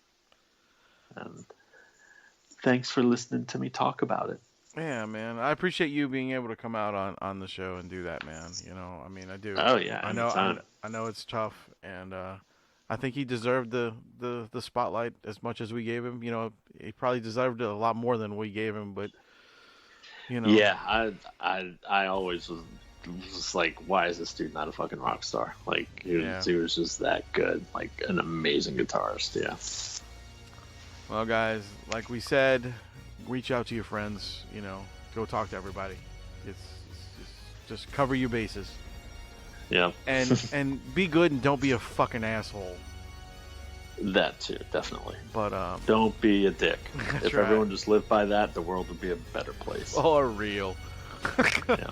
And thanks for listening to me talk about it. Yeah, man. I appreciate you being able to come out on the show and do that, man. You know, I mean, I do. Oh yeah, I know it's tough, and I think he deserved the spotlight as much as we gave him. You know, he probably deserved it a lot more than we gave him, but you know. Yeah, I always was just like, why is this dude not a fucking rock star? Like he was just that good, like an amazing guitarist. Yeah. Well, guys, like we said, reach out to your friends. You know, go talk to everybody. It's just cover your bases. Yeah. And be good and don't be a fucking asshole. That too, definitely. But don't be a dick. If right. everyone just lived by that, the world would be a better place. Or real. Yeah.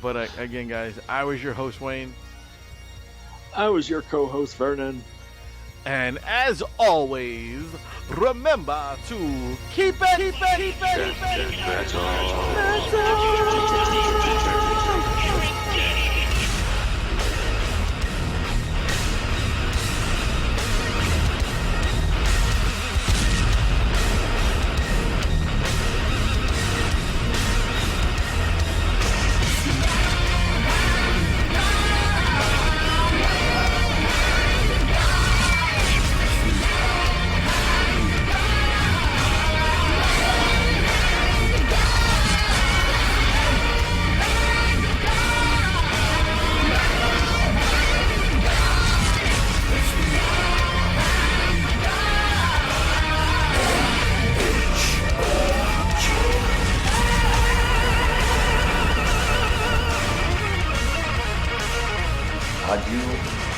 But again, guys, I was your host, Wayne. I was your co-host, Vernon. And as always, remember to keep it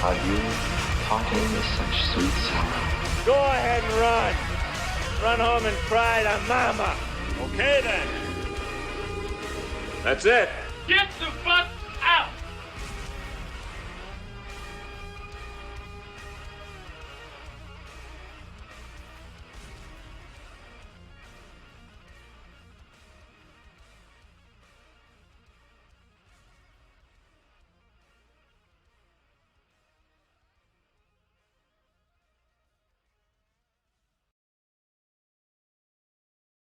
Adieu, parting with such sweet sorrow. Go ahead and run. Run home and cry to Mama. Okay then. That's it. Get the fuck